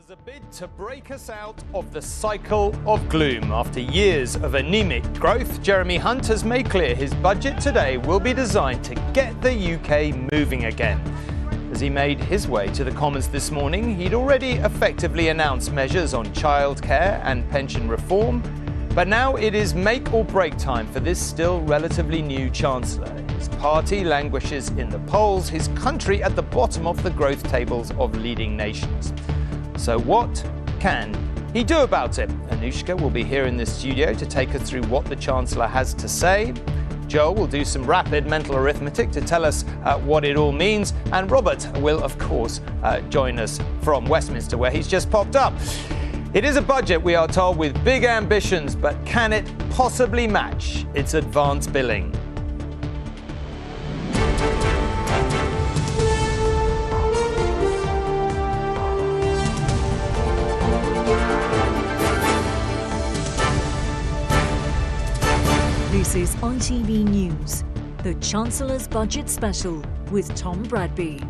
There's a bid to break us out of the cycle of gloom. After years of anemic growth, Jeremy Hunt has made clear his budget today will be designed to get the UK moving again. As he made his way to the Commons this morning, he'd already effectively announced measures on childcare and pension reform. But now it is make or break time for this still relatively new Chancellor. His party languishes in the polls, his country at the bottom of the growth tables of leading nations. So what can he do about it? Anushka will be here in the studio to take us through what the Chancellor has to say. Joel will do some rapid mental arithmetic to tell us what it all means. And Robert will, of course, join us from Westminster, where he's just popped up. It is a budget, we are told, with big ambitions, but can it possibly match its advance billing? This is ITV News, the Chancellor's Budget Special with Tom Bradby.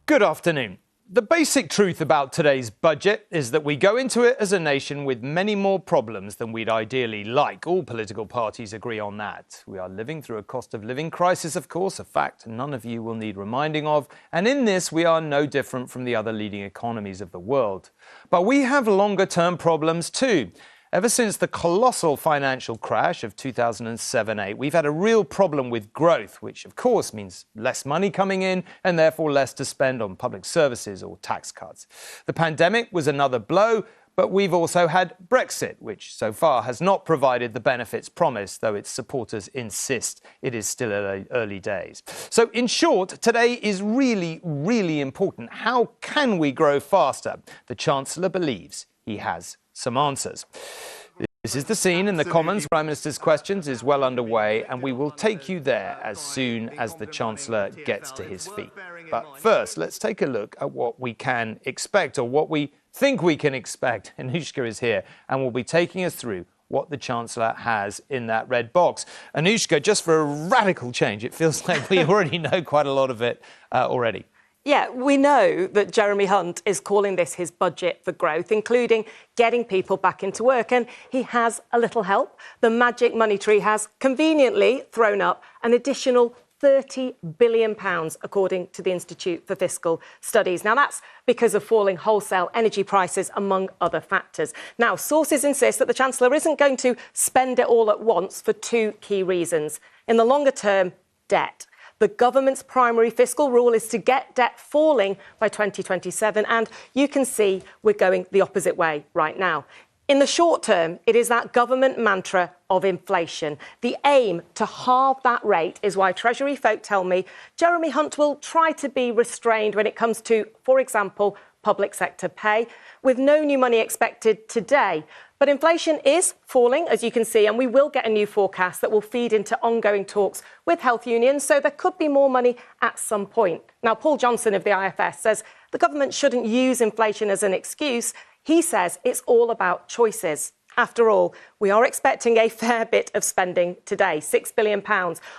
Good afternoon. The basic truth about today's budget is that we go into it as a nation with many more problems than we'd ideally like. All political parties agree on that. We are living through a cost of living crisis, of course, a fact none of you will need reminding of. And in this, we are no different from the other leading economies of the world. But we have longer-term problems too. Ever since the colossal financial crash of 2007-8, we've had a real problem with growth, which of course means less money coming in and therefore less to spend on public services or tax cuts. The pandemic was another blow, but we've also had Brexit, which so far has not provided the benefits promised, though its supporters insist it is still early days. So in short, today is really, really important. How can we grow faster? The Chancellor believes he has some answers. This is the scene in the Commons. Prime Minister's Questions is well underway, and we will take you there as soon as the Chancellor gets to his feet. But first, let's take a look at what we can expect, or what we think we can expect. Anushka is here and will be taking us through what the Chancellor has in that red box. Anushka, just for a radical change, it feels like we already know quite a lot of it already. Yeah, we know that Jeremy Hunt is calling this his budget for growth, including getting people back into work. And he has a little help. The magic money tree has conveniently thrown up an additional £30 billion, according to the Institute for Fiscal Studies. Now, that's because of falling wholesale energy prices, among other factors. Now, sources insist that the Chancellor isn't going to spend it all at once for two key reasons. In the longer term, debt. The government's primary fiscal rule is to get debt falling by 2027, and you can see we're going the opposite way right now. In the short term, it is that government mantra of inflation. The aim to halve that rate is why Treasury folk tell me Jeremy Hunt will try to be restrained when it comes to, for example, public sector pay, with no new money expected today. But inflation is falling, as you can see, and we will get a new forecast that will feed into ongoing talks with health unions, so there could be more money at some point. Now, Paul Johnson of the IFS says the government shouldn't use inflation as an excuse. He says it's all about choices. After all, we are expecting a fair bit of spending today, £6 billion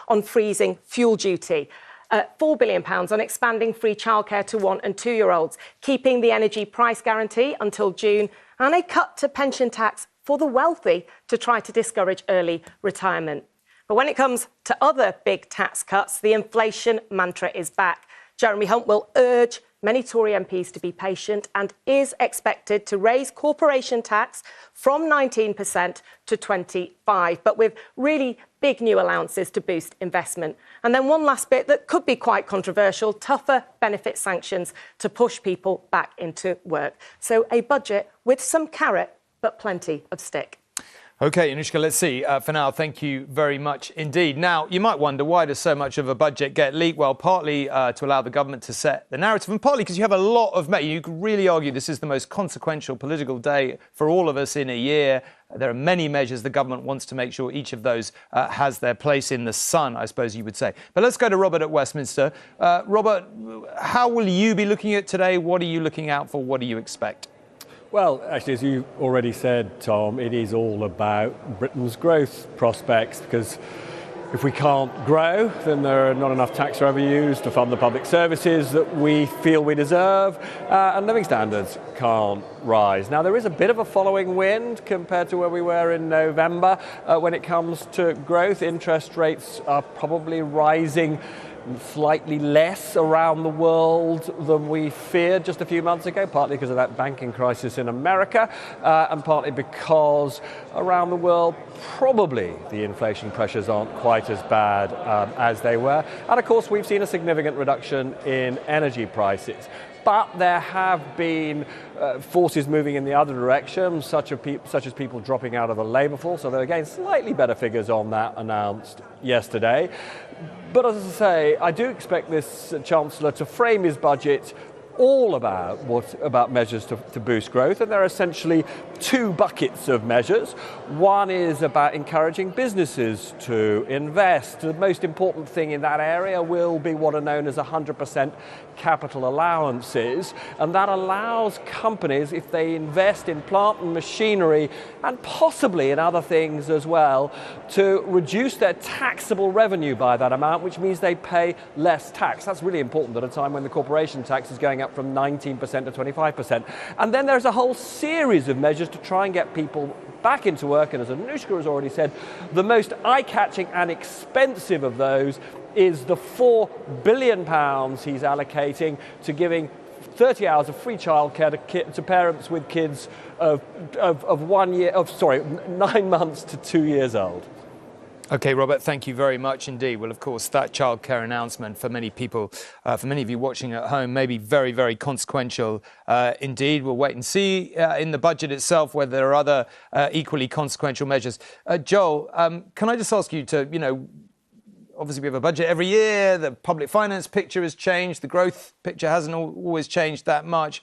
on freezing fuel duty. £4 billion on expanding free childcare to 1- and 2-year-olds, keeping the energy price guarantee until June, and a cut to pension tax for the wealthy to try to discourage early retirement. But when it comes to other big tax cuts, the inflation mantra is back. Jeremy Hunt will urge many Tory MPs to be patient and is expected to raise corporation tax from 19% to 25%, but with really big new allowances to boost investment. And then one last bit that could be quite controversial, tougher benefit sanctions to push people back into work. So a budget with some carrot, but plenty of stick. OK, Anushka, let's see. For now, thank you very much indeed. Now, you might wonder, why does so much of a budget get leaked? Well, partly to allow the government to set the narrative, and partly because you have a lot of... You could really argue this is the most consequential political day for all of us in a year. There are many measures the government wants to make sure each of those has their place in the sun, I suppose you would say. But let's go to Robert at Westminster. Robert, how will you be looking at today? What are you looking out for? What do you expect? Well, actually, as you already said, Tom, it is all about Britain's growth prospects, because If we can't grow, then there are not enough tax revenues to fund the public services that we feel we deserve, and living standards can't rise. Now, there is a bit of a following wind compared to where we were in November when it comes to growth. Interest rates are probably rising slightly less around the world than we feared just a few months ago, partly because of that banking crisis in America, and partly because around the world probably the inflation pressures aren't quite as bad as they were. And of course we've seen a significant reduction in energy prices. But there have been forces moving in the other direction, such as people dropping out of the labour force. So there are again slightly better figures on that announced yesterday. But as I say, I do expect this Chancellor to frame his budget all about measures to boost growth, and there are essentially two buckets of measures. One is about encouraging businesses to invest. The most important thing in that area will be what are known as 100% capital allowances, and that allows companies, if they invest in plant and machinery and possibly in other things as well, to reduce their taxable revenue by that amount, which means they pay less tax. That's really important at a time when the corporation tax is going up from 19% to 25%. And then there's a whole series of measures to try and get people back into work, and as Anushka has already said, the most eye-catching and expensive of those is the £4 billion he's allocating to giving 30 hours of free childcare to parents with kids of 9 months to 2 years old. OK, Robert, thank you very much indeed. Well, of course, that childcare announcement for many people, for many of you watching at home, may be very, very consequential indeed. We'll wait and see in the budget itself whether there are other equally consequential measures. Joel, can I just ask you to, obviously we have a budget every year, the public finance picture has changed, the growth picture hasn't always changed that much.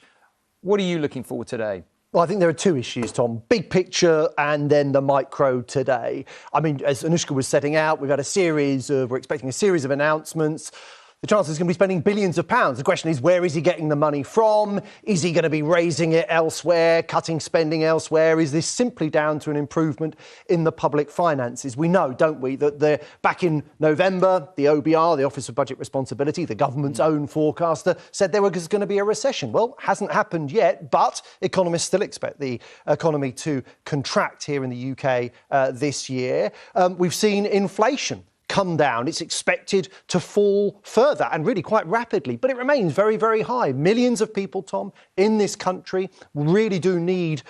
What are you looking for today? Well, I think there are two issues, Tom. Big picture and then the micro today. I mean, as Anushka was setting out, we're expecting a series of announcements. The Chancellor's going to be spending billions of pounds. The question is, where is he getting the money from? Is he going to be raising it elsewhere, cutting spending elsewhere? Is this simply down to an improvement in the public finances? We know, don't we, that back in November, the OBR, the Office of Budget Responsibility, the government's own forecaster, said there was going to be a recession. Well, hasn't happened yet, but economists still expect the economy to contract here in the UK this year. We've seen inflation come down. It's expected to fall further and really quite rapidly, but it remains very, very high. Millions of people, Tom, in this country really do need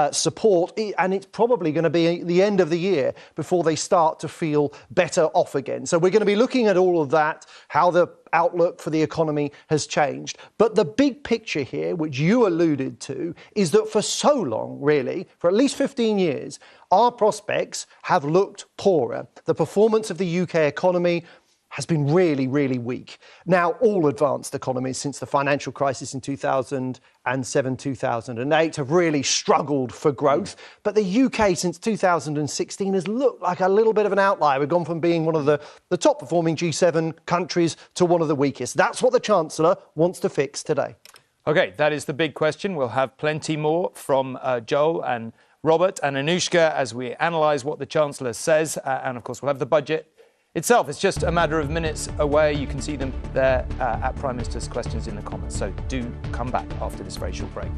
support, and it's probably going to be the end of the year before they start to feel better off again. So we're going to be looking at all of that, how the outlook for the economy has changed. But the big picture here, which you alluded to, is that for so long, really, for at least 15 years, our prospects have looked poorer. The performance of the UK economy has been really, really weak. Now, all advanced economies since the financial crisis in 2007, 2008 have really struggled for growth. But the UK since 2016 has looked like a little bit of an outlier. We've gone from being one of the top performing G7 countries to one of the weakest. That's what the Chancellor wants to fix today. OK, that is the big question. We'll have plenty more from Joel and Robert and Anushka as we analyse what the Chancellor says. And of course, we'll have the budget itself. It's just a matter of minutes away. You can see them there at Prime Minister's questions in the comments. So do come back after this very short break.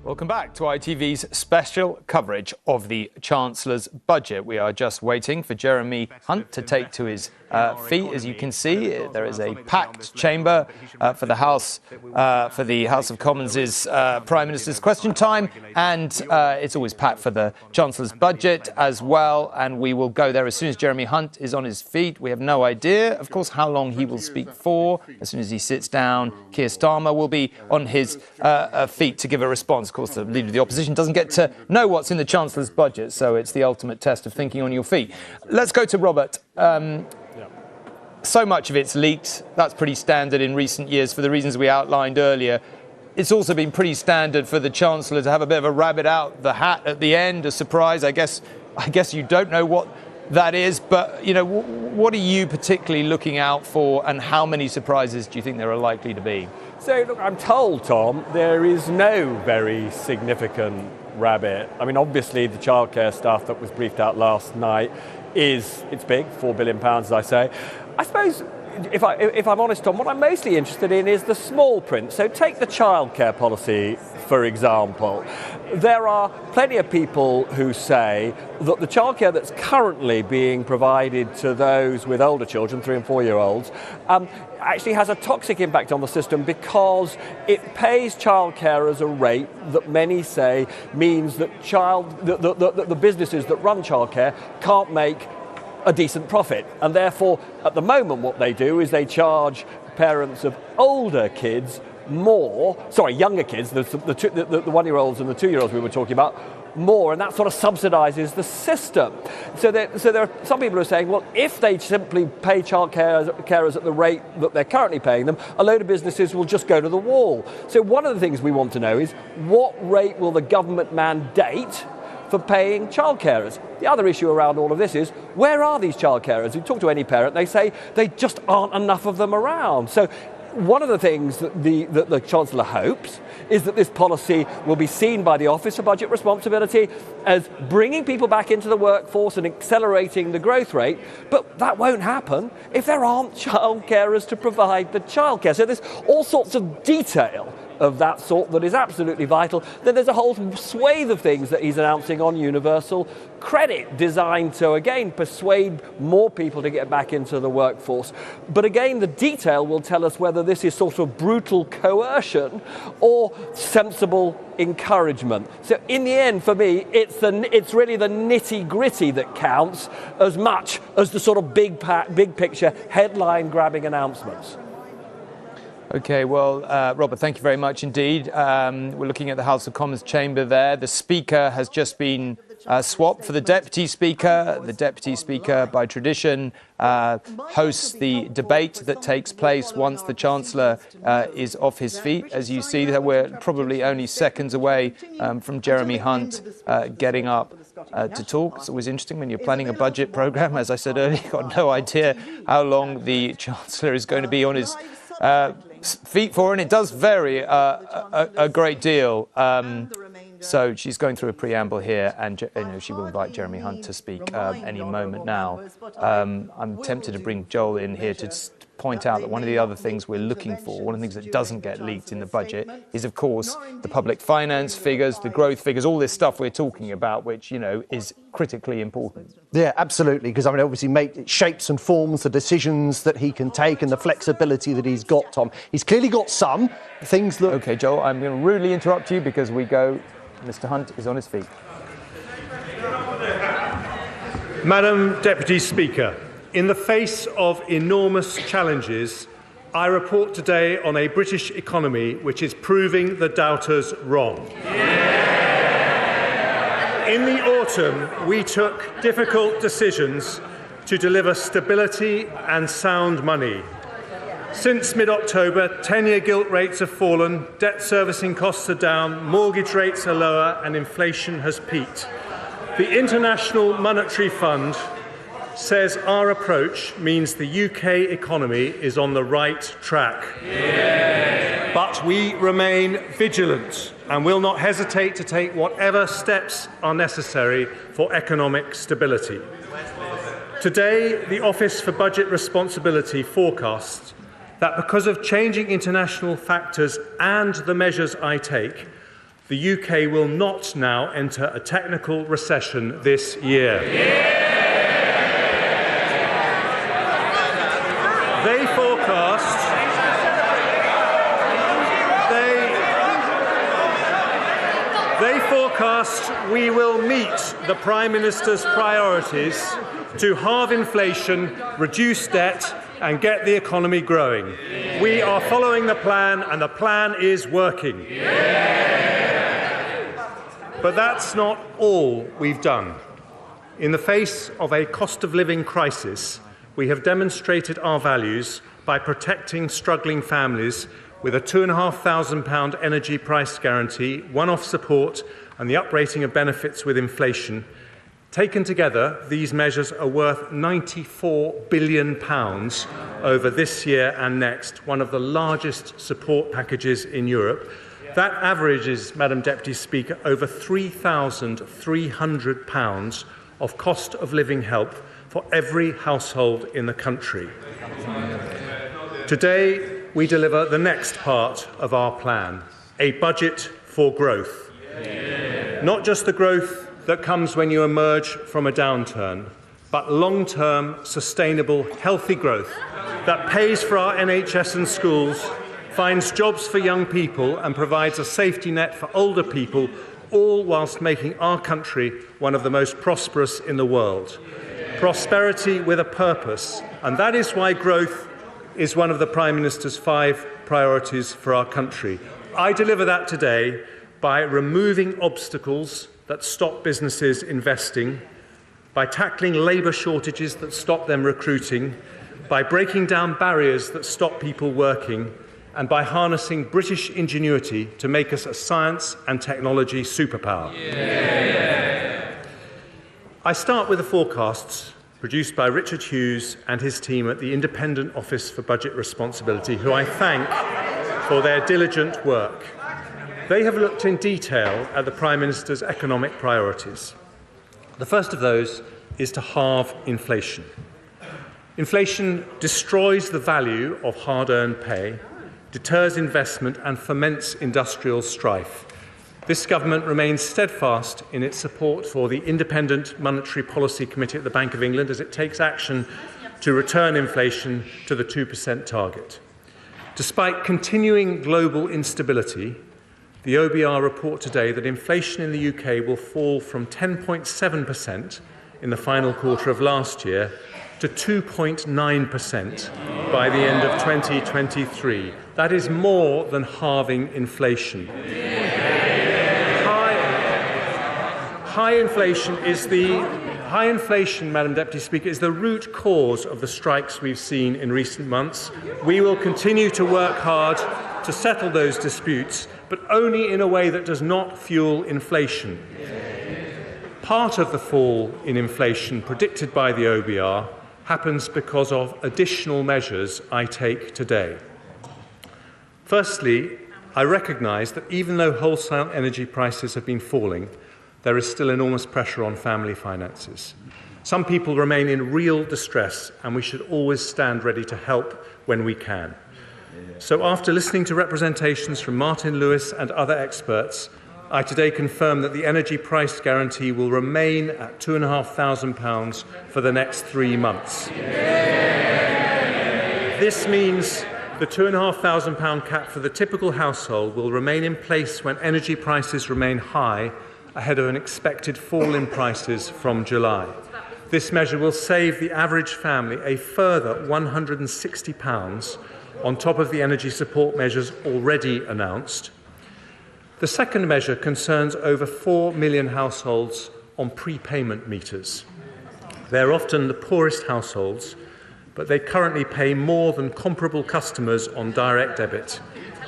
Welcome back to ITV's special coverage of the Chancellor's budget. We are just waiting for Jeremy Hunt to take to his feet. As you can see, there is a packed chamber for the House of Commons' Prime Minister's question time, and it's always packed for the Chancellor's budget as well. And we will go there as soon as Jeremy Hunt is on his feet. We have no idea, of course, how long he will speak for. As soon as he sits down, Keir Starmer will be on his feet to give a response. Of course, the Leader of the Opposition doesn't get to know what's in the Chancellor's budget, so it's the ultimate test of thinking on your feet. Let's go to Robert. So much of it's leaked. That's pretty standard in recent years for the reasons we outlined earlier. It's also been pretty standard for the Chancellor to have a bit of a rabbit out the hat at the end, a surprise. I guess you don't know what that is, but what are you particularly looking out for, and how many surprises do you think there are likely to be? So, look, I'm told, Tom, there is no very significant rabbit. I mean, obviously, the childcare stuff that was briefed out last night it's big, £4 billion, as I say. I suppose, if I'm honest, Tom, what I'm mostly interested in is the small print. So take the childcare policy, for example. There are plenty of people who say that the childcare that's currently being provided to those with older children, 3 and 4 year olds, actually has a toxic impact on the system because it pays childcare as a rate that many say means that the businesses that run childcare can't make a decent profit, and therefore at the moment what they do is they charge parents of older kids younger kids, the 1-year-olds and the 2-year-olds we were talking about, more, and that sort of subsidises the system. So there are some people who are saying, well, if they simply pay carers at the rate that they're currently paying them, a load of businesses will just go to the wall. So one of the things we want to know is what rate will the government mandate for paying child carers? The other issue around all of this is, where are these child carers? You talk to any parent, they say they just aren't enough of them around. So one of the things that the Chancellor hopes is that this policy will be seen by the Office for Budget Responsibility as bringing people back into the workforce and accelerating the growth rate, but that won't happen if there aren't child carers to provide the childcare. So there's all sorts of detail of that sort that is absolutely vital. Then there's a whole swathe of things that he's announcing on universal credit, designed to, again, persuade more people to get back into the workforce. But again, the detail will tell us whether this is sort of brutal coercion or sensible encouragement. So in the end, for me, it's really the nitty-gritty that counts as much as the sort of big picture, headline-grabbing announcements. OK, well, Robert, thank you very much indeed. We're looking at the House of Commons chamber there. The Speaker has just been swapped for the Deputy Speaker. The Deputy Speaker, by tradition, hosts the debate that takes place once the Chancellor is off his feet. As you see, we're probably only seconds away from Jeremy Hunt getting up to talk. It's always interesting when you're planning a budget programme. As I said earlier, you've got no idea how long the Chancellor is going to be on his feet for, and it does vary a great deal. So she's going through a preamble here, and she will invite Jeremy Hunt to speak any moment now. I'm tempted to bring Joel in here to point out that one of the other things we're looking for, one of the things that doesn't get leaked in the budget, is of course the public finance figures, the growth figures, all this stuff we're talking about, which is critically important. Yeah, absolutely, because obviously it shapes and forms the decisions that he can take and the flexibility that he's got, Tom. He's clearly got some things that... OK, Joel, I'm going to rudely interrupt you because Mr. Hunt is on his feet. Madam Deputy Speaker, in the face of enormous challenges, I report today on a British economy which is proving the doubters wrong. In the autumn, we took difficult decisions to deliver stability and sound money. Since mid-October, 10-year gilt rates have fallen, debt servicing costs are down, mortgage rates are lower, and inflation has peaked. The International Monetary Fund says our approach means the UK economy is on the right track. Yeah. But we remain vigilant and will not hesitate to take whatever steps are necessary for economic stability. Today, the Office for Budget Responsibility forecasts that because of changing international factors and the measures I take, the UK will not now enter a technical recession this year. They forecast we will meet the Prime Minister's priorities to halve inflation, reduce debt and get the economy growing. We are following the plan and the plan is working. But that's not all we've done. In the face of a cost of living crisis, we have demonstrated our values by protecting struggling families with a £2,500 energy price guarantee, one-off support and the uprating of benefits with inflation. Taken together, these measures are worth £94 billion over this year and next, one of the largest support packages in Europe. That averages, Madam Deputy Speaker, over £3,300 of cost of living help for every household in the country. Today, we deliver the next part of our plan, a budget for growth. Not just the growth that comes when you emerge from a downturn, but long-term, sustainable, healthy growth that pays for our NHS and schools, finds jobs for young people and provides a safety net for older people, all whilst making our country one of the most prosperous in the world. Prosperity with a purpose, and that is why growth is one of the Prime Minister's 5 priorities for our country. I deliver that today by removing obstacles that stop businesses investing, by tackling labour shortages that stop them recruiting, by breaking down barriers that stop people working, and by harnessing British ingenuity to make us a science and technology superpower. I start with the forecasts produced by Richard Hughes and his team at the Independent Office for Budget Responsibility, who I thank for their diligent work. They have looked in detail at the Prime Minister's economic priorities. The first of those is to halve inflation. Inflation destroys the value of hard-earned pay, deters investment and foments industrial strife. This government remains steadfast in its support for the Independent Monetary Policy Committee at the Bank of England as it takes action to return inflation to the 2% target. Despite continuing global instability, the OBR report today that inflation in the UK will fall from 10.7% in the final quarter of last year to 2.9% by the end of 2023. That is more than halving inflation. High inflation, Madam Deputy Speaker, is the root cause of the strikes we've seen in recent months. We will continue to work hard to settle those disputes, but only in a way that does not fuel inflation. Part of the fall in inflation predicted by the OBR happens because of additional measures I take today. Firstly, I recognise that even though wholesale energy prices have been falling, there is still enormous pressure on family finances. Some people remain in real distress, and we should always stand ready to help when we can. So after listening to representations from Martin Lewis and other experts, I today confirm that the energy price guarantee will remain at £2,500 for the next 3 months. This means the £2,500 cap for the typical household will remain in place when energy prices remain high ahead of an expected fall in prices from July. This measure will save the average family a further £160 on top of the energy support measures already announced. The second measure concerns over 4 million households on prepayment meters. They're often the poorest households, but they currently pay more than comparable customers on direct debit.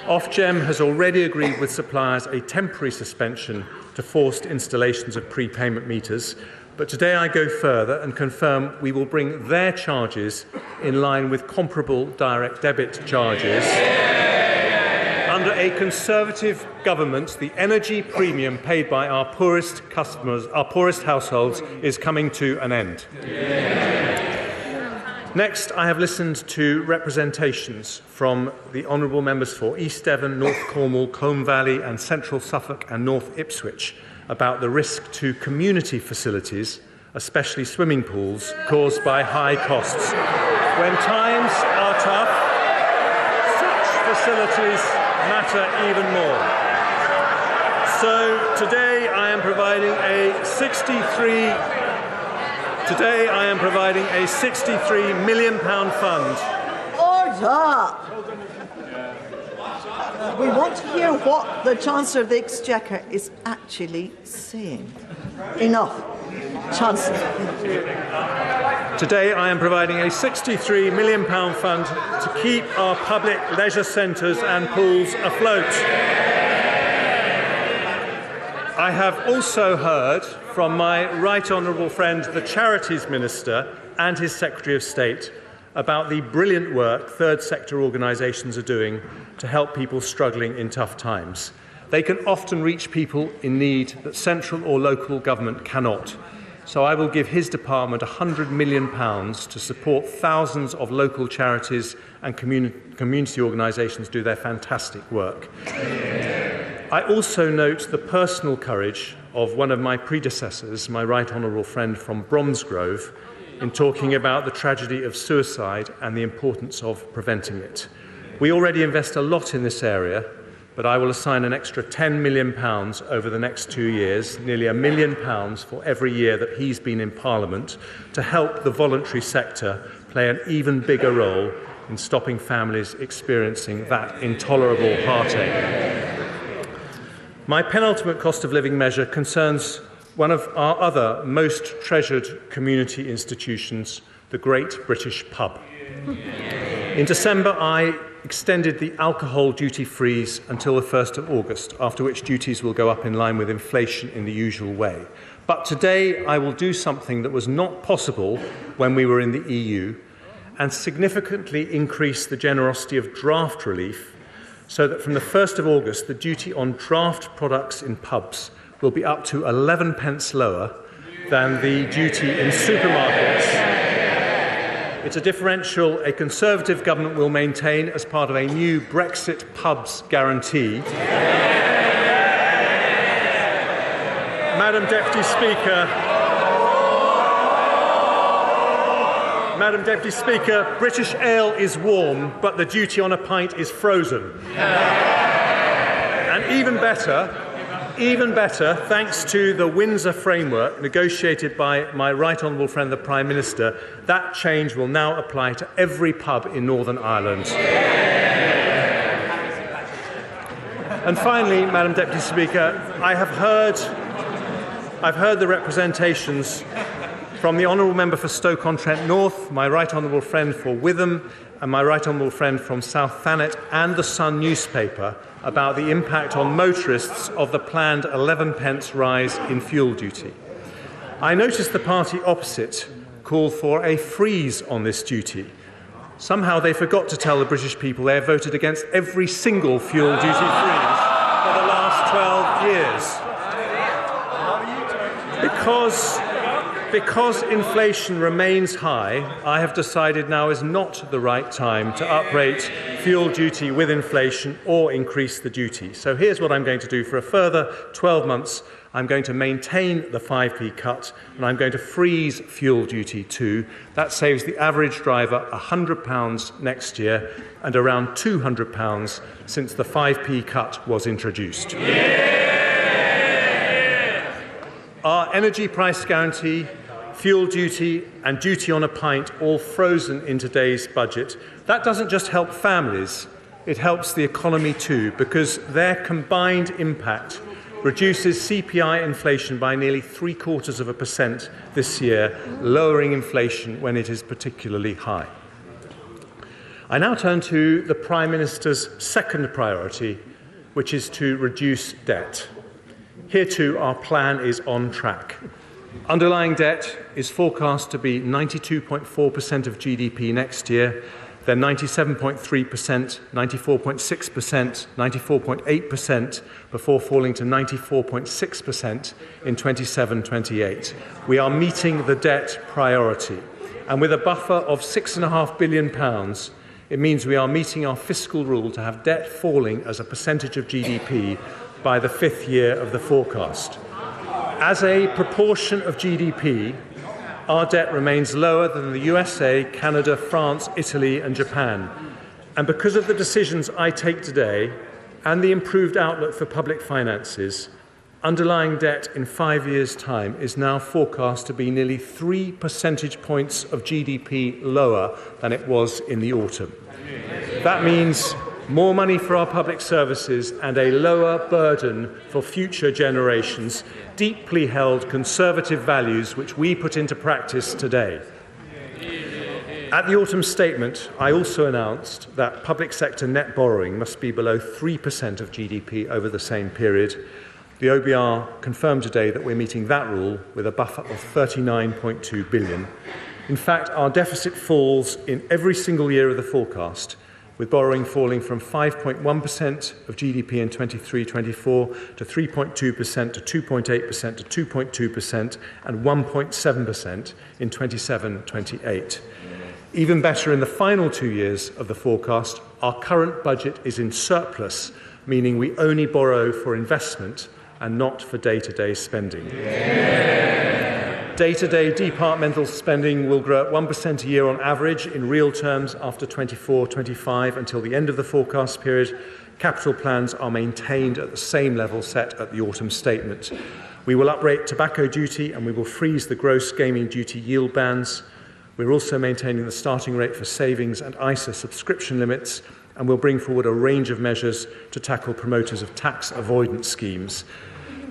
Ofgem has already agreed with suppliers a temporary suspension to forced installations of prepayment meters, but today I go further and confirm we will bring their charges in line with comparable direct debit charges. Under a Conservative government, the energy premium paid by our poorest customers, our poorest households, is coming to an end. Next, I have listened to representations from the honourable members for East Devon, North Cornwall, Colne Valley and Central Suffolk and North Ipswich about the risk to community facilities, especially swimming pools, caused by high costs. When times are tough, such facilities matter even more. So today I am providing a £63 million fund. Order! We want to hear what the Chancellor of the Exchequer is actually saying. Enough. Chancellor. Today I am providing a £63 million fund to keep our public leisure centres and pools afloat. I have also heard from my right honourable friend, the Charities Minister, and his Secretary of State about the brilliant work third sector organisations are doing to help people struggling in tough times. They can often reach people in need that central or local government cannot. So I will give his department £100 million to support thousands of local charities and community organisations do their fantastic work. I also note the personal courage of one of my predecessors, my right honourable friend from Bromsgrove, in talking about the tragedy of suicide and the importance of preventing it. We already invest a lot in this area, but I will assign an extra £10 million over the next 2 years, nearly £1 million for every year that he's been in Parliament, to help the voluntary sector play an even bigger role in stopping families experiencing that intolerable heartache. My penultimate cost of living measure concerns one of our other most treasured community institutions, the Great British Pub. In December, I extended the alcohol duty freeze until the 1st of August, after which duties will go up in line with inflation in the usual way. But today, I will do something that was not possible when we were in the EU and significantly increase the generosity of draft relief so that from the 1st of August, the duty on draft products in pubs will be up to 11 pence lower than the duty in supermarkets. It's a differential a Conservative government will maintain as part of a new Brexit pubs guarantee. Madam Deputy Speaker, British ale is warm, but the duty on a pint is frozen. And even better, thanks to the Windsor framework negotiated by my right honourable friend, the Prime Minister, that change will now apply to every pub in Northern Ireland. And finally, Madam Deputy Speaker, I've heard the representations from the honourable member for Stoke-on-Trent North, my right honourable friend for Witham, and my right honourable friend from South Thanet and the Sun newspaper about the impact on motorists of the planned 11 pence rise in fuel duty. I noticed the party opposite called for a freeze on this duty. Somehow they forgot to tell the British people they have voted against every single fuel duty freeze for the last 12 years. Because inflation remains high, I have decided now is not the right time to uprate fuel duty with inflation or increase the duty. So here's what I'm going to do for a further 12 months. I'm going to maintain the 5p cut and I'm going to freeze fuel duty too. That saves the average driver £100 next year and around £200 since the 5p cut was introduced. Our energy price guarantee, fuel duty and duty on a pint all frozen in today's budget. That doesn't just help families, it helps the economy too, because their combined impact reduces CPI inflation by nearly 0.75% this year, lowering inflation when it is particularly high. I now turn to the Prime Minister's second priority, which is to reduce debt. Here too, our plan is on track. Underlying debt is forecast to be 92.4% of GDP next year, then 97.3%, 94.6%, 94.8%, before falling to 94.6% in 27-28. We are meeting the debt priority. And with a buffer of £6.5 billion, it means we are meeting our fiscal rule to have debt falling as a percentage of GDP by the 5th year of the forecast. As a proportion of GDP, our debt remains lower than the USA, Canada, France, Italy and Japan. And because of the decisions I take today and the improved outlook for public finances, underlying debt in 5 years' time is now forecast to be nearly 3 percentage points of GDP lower than it was in the autumn. That means more money for our public services and a lower burden for future generations, deeply held conservative values which we put into practice today. At the autumn statement, I also announced that public sector net borrowing must be below 3% of GDP over the same period. The OBR confirmed today that we're meeting that rule with a buffer of £39.2 billion. In fact, our deficit falls in every single year of the forecast, with borrowing falling from 5.1% of GDP in 23-24 to 3.2% to 2.8% to 2.2% and 1.7% in 27-28. Even better, in the final 2 years of the forecast, our current budget is in surplus, meaning we only borrow for investment and not for day-to-day spending. Day-to-day departmental spending will grow at 1% a year on average in real terms after 24-25 until the end of the forecast period. Capital plans are maintained at the same level set at the autumn statement. We will uprate tobacco duty and we will freeze the gross gaming duty yield bands. We're also maintaining the starting rate for savings and ISA subscription limits, and we'll bring forward a range of measures to tackle promoters of tax avoidance schemes.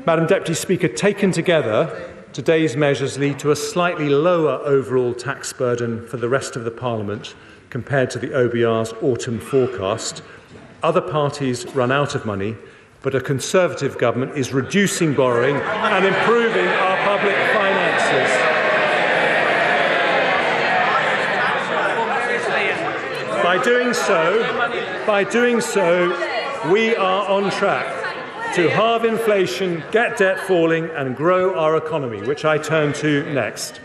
Madam Deputy Speaker, taken together, today's measures lead to a slightly lower overall tax burden for the rest of the Parliament compared to the OBR's autumn forecast. Other parties run out of money, but a Conservative government is reducing borrowing and improving our public finances. By doing so, we are on track to halve inflation, get debt falling and grow our economy, which I turn to next.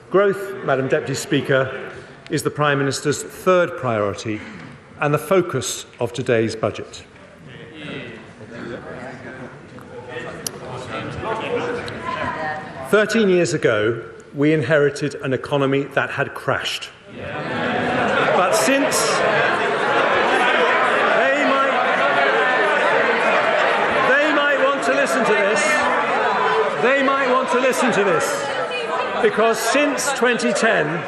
Growth, Madam Deputy Speaker, is the Prime Minister's third priority and the focus of today's budget. "13 years ago, we inherited an economy that had crashed. But since they might want to listen to this, because since 2010,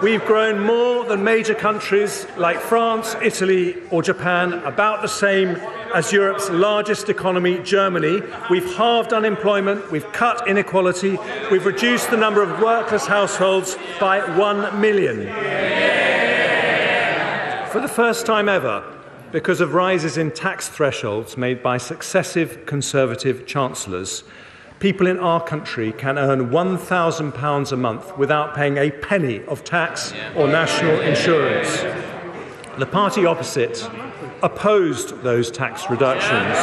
we've grown more than major countries like France, Italy or Japan, about the same as Europe's largest economy, Germany. We've halved unemployment, we've cut inequality, we've reduced the number of workless households by 1 million. For the first time ever, because of rises in tax thresholds made by successive Conservative chancellors, people in our country can earn £1,000 a month without paying a penny of tax or national insurance. The party opposite opposed those tax reductions,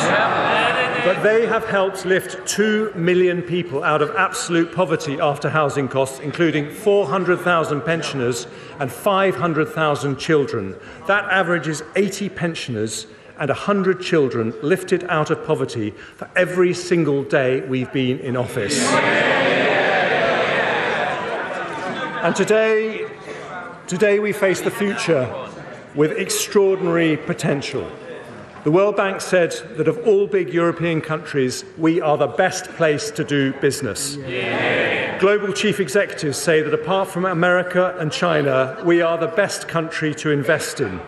but they have helped lift 2 million people out of absolute poverty after housing costs, including 400,000 pensioners and 500,000 children. That averages 80 pensioners and 100 children lifted out of poverty for every single day we've been in office. And today we face the future with extraordinary potential. The World Bank said that of all big European countries, we are the best place to do business. Global chief executives say that apart from America and China, we are the best country to invest in.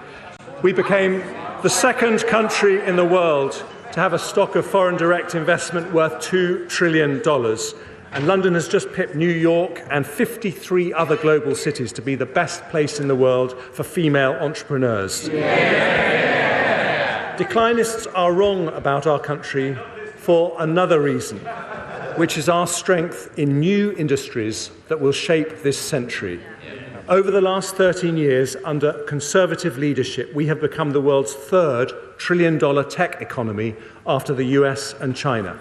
We became the second country in the world to have a stock of foreign direct investment worth $2 trillion. And London has just pipped New York and 53 other global cities to be the best place in the world for female entrepreneurs. Declinists are wrong about our country for another reason, which is our strength in new industries that will shape this century. Over the last 13 years, under Conservative leadership, we have become the world's third trillion-dollar tech economy after the US and China.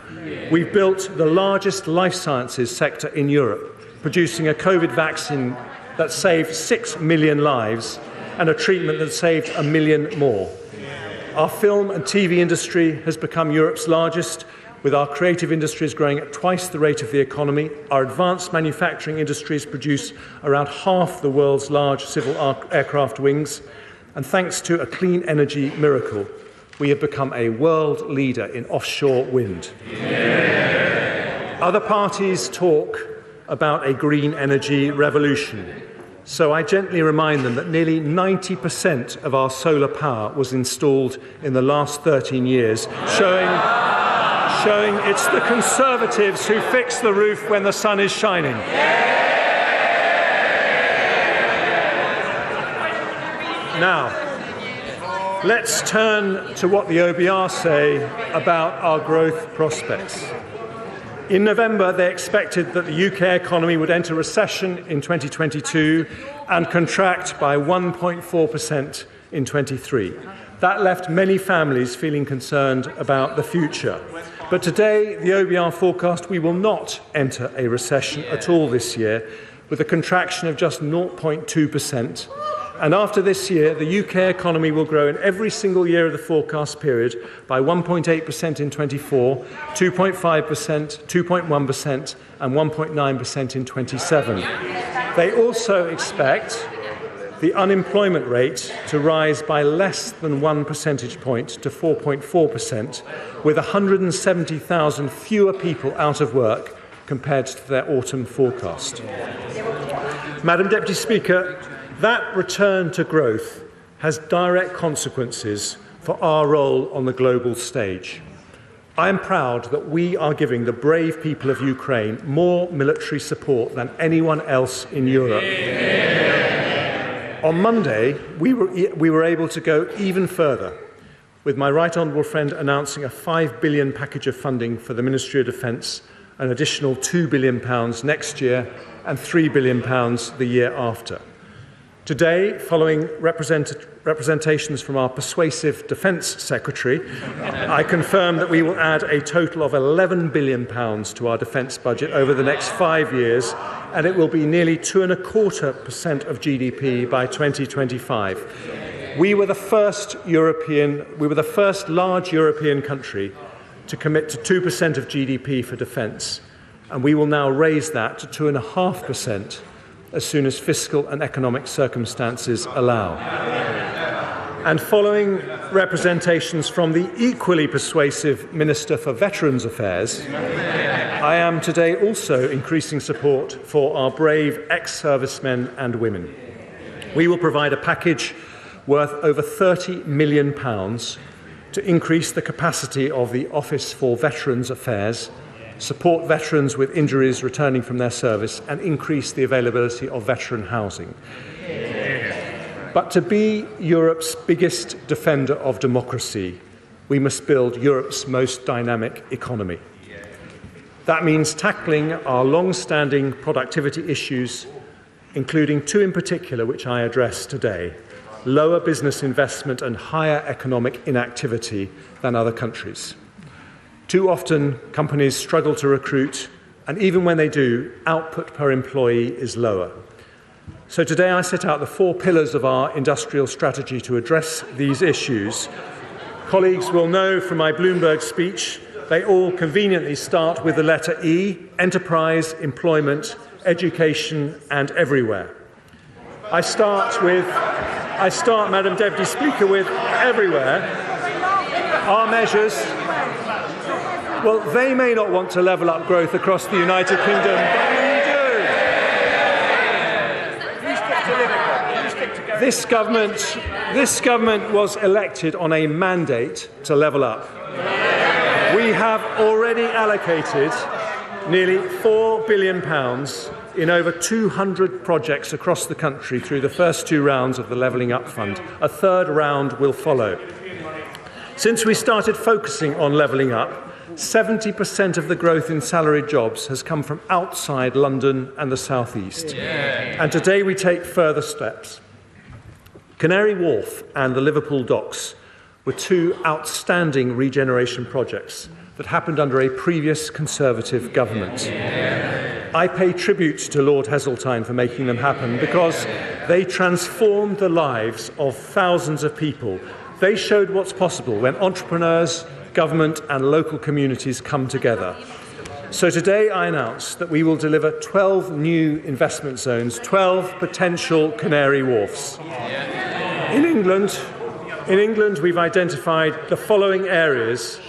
We've built the largest life sciences sector in Europe, producing a COVID vaccine that saved 6 million lives and a treatment that saved 1 million more. Our film and TV industry has become Europe's largest, with our creative industries growing at twice the rate of the economy. Our advanced manufacturing industries produce around half the world's large civil aircraft wings. And thanks to a clean energy miracle, we have become a world leader in offshore wind. Yeah. Other parties talk about a green energy revolution. So I gently remind them that nearly 90% of our solar power was installed in the last 13 years, showing it's the Conservatives who fix the roof when the sun is shining. Now, let's turn to what the OBR say about our growth prospects. In November, they expected that the UK economy would enter recession in 2022 and contract by 1.4% in 23. That left many families feeling concerned about the future. But today, the OBR forecast we will not enter a recession at all this year, with a contraction of just 0.2%. And after this year, the UK economy will grow in every single year of the forecast period by 1.8% in 24, 2.5%, 2.1% and 1.9% in 27. They also expect the unemployment rate to rise by less than 1 percentage point to 4.4%, with 170,000 fewer people out of work compared to their autumn forecast. Madam Deputy Speaker, that return to growth has direct consequences for our role on the global stage. I am proud that we are giving the brave people of Ukraine more military support than anyone else in Europe. On Monday, we were able to go even further, with my right honourable friend announcing a £5 billion package of funding for the Ministry of Defence, an additional £2 billion next year and £3 billion the year after. Today, following representations from our persuasive Defence Secretary, I confirm that we will add a total of £11 billion to our defence budget over the next 5 years, and it will be nearly 2.25% of GDP by 2025. We were the first large European country to commit to 2% of GDP for defence, and we will now raise that to 2.5%. As soon as fiscal and economic circumstances allow. And following representations from the equally persuasive Minister for Veterans Affairs, I am today also increasing support for our brave ex-servicemen and women. We will provide a package worth over £30 million to increase the capacity of the Office for Veterans Affairs, support veterans with injuries returning from their service, and increase the availability of veteran housing. But to be Europe's biggest defender of democracy, we must build Europe's most dynamic economy. That means tackling our long-standing productivity issues, including two in particular which I address today: lower business investment and higher economic inactivity than other countries. Too often, companies struggle to recruit, and even when they do, output per employee is lower. So today I set out the 4 pillars of our industrial strategy to address these issues. Colleagues will know from my Bloomberg speech, they all conveniently start with the letter E: enterprise, employment, education and everywhere. I start, Madam Deputy Speaker, with everywhere. Our measures, well, they may not want to level up growth across the United Kingdom, but we do. This government was elected on a mandate to level up. We have already allocated nearly £4 billion in over 200 projects across the country through the first 2 rounds of the Levelling Up Fund. A third round will follow. Since we started focusing on levelling up, 70% of the growth in salaried jobs has come from outside London and the South East. And today we take further steps. Canary Wharf and the Liverpool Docks were 2 outstanding regeneration projects that happened under a previous Conservative government. I pay tribute to Lord Heseltine for making them happen because they transformed the lives of thousands of people. They showed what's possible when entrepreneurs, government and local communities come together. So today I announce that we will deliver 12 new investment zones, 12 potential Canary Wharfs. In England, we've identified the following areas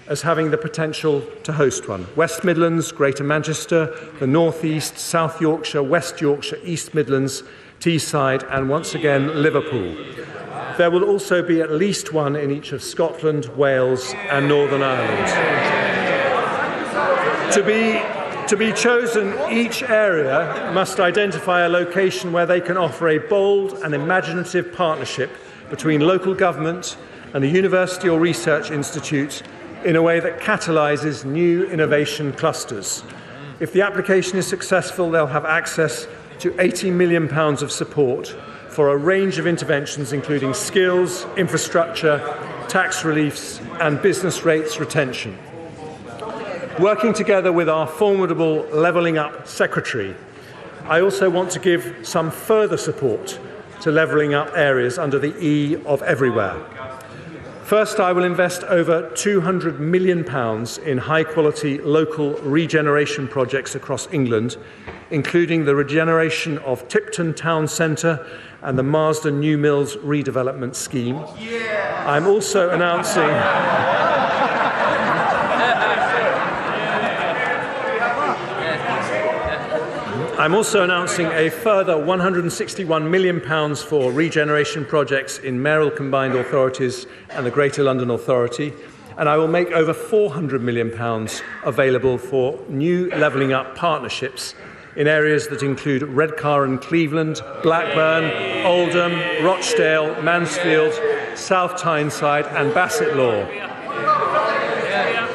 as having the potential to host one: West Midlands, Greater Manchester, the North East, South Yorkshire, West Yorkshire, East Midlands, Teesside and once again Liverpool. There will also be at least one in each of Scotland, Wales and Northern Ireland. To be chosen, each area must identify a location where they can offer a bold and imaginative partnership between local government and a university or research institute in a way that catalyses new innovation clusters. If the application is successful, they'll have access to £80 million of support for a range of interventions including skills, infrastructure, tax reliefs and business rates retention. Working together with our formidable Levelling Up Secretary, I also want to give some further support to levelling up areas under the E of everywhere. First, I will invest over £200 million in high-quality local regeneration projects across England, including the regeneration of Tipton Town Centre and the Marsden New Mills redevelopment scheme. I'm also announcing a further £161 million for regeneration projects in mayoral combined authorities and the Greater London Authority, and I will make over £400 million available for new levelling up partnerships in areas that include Redcar and Cleveland, Blackburn, Oldham, Rochdale, Mansfield, South Tyneside and Bassetlaw.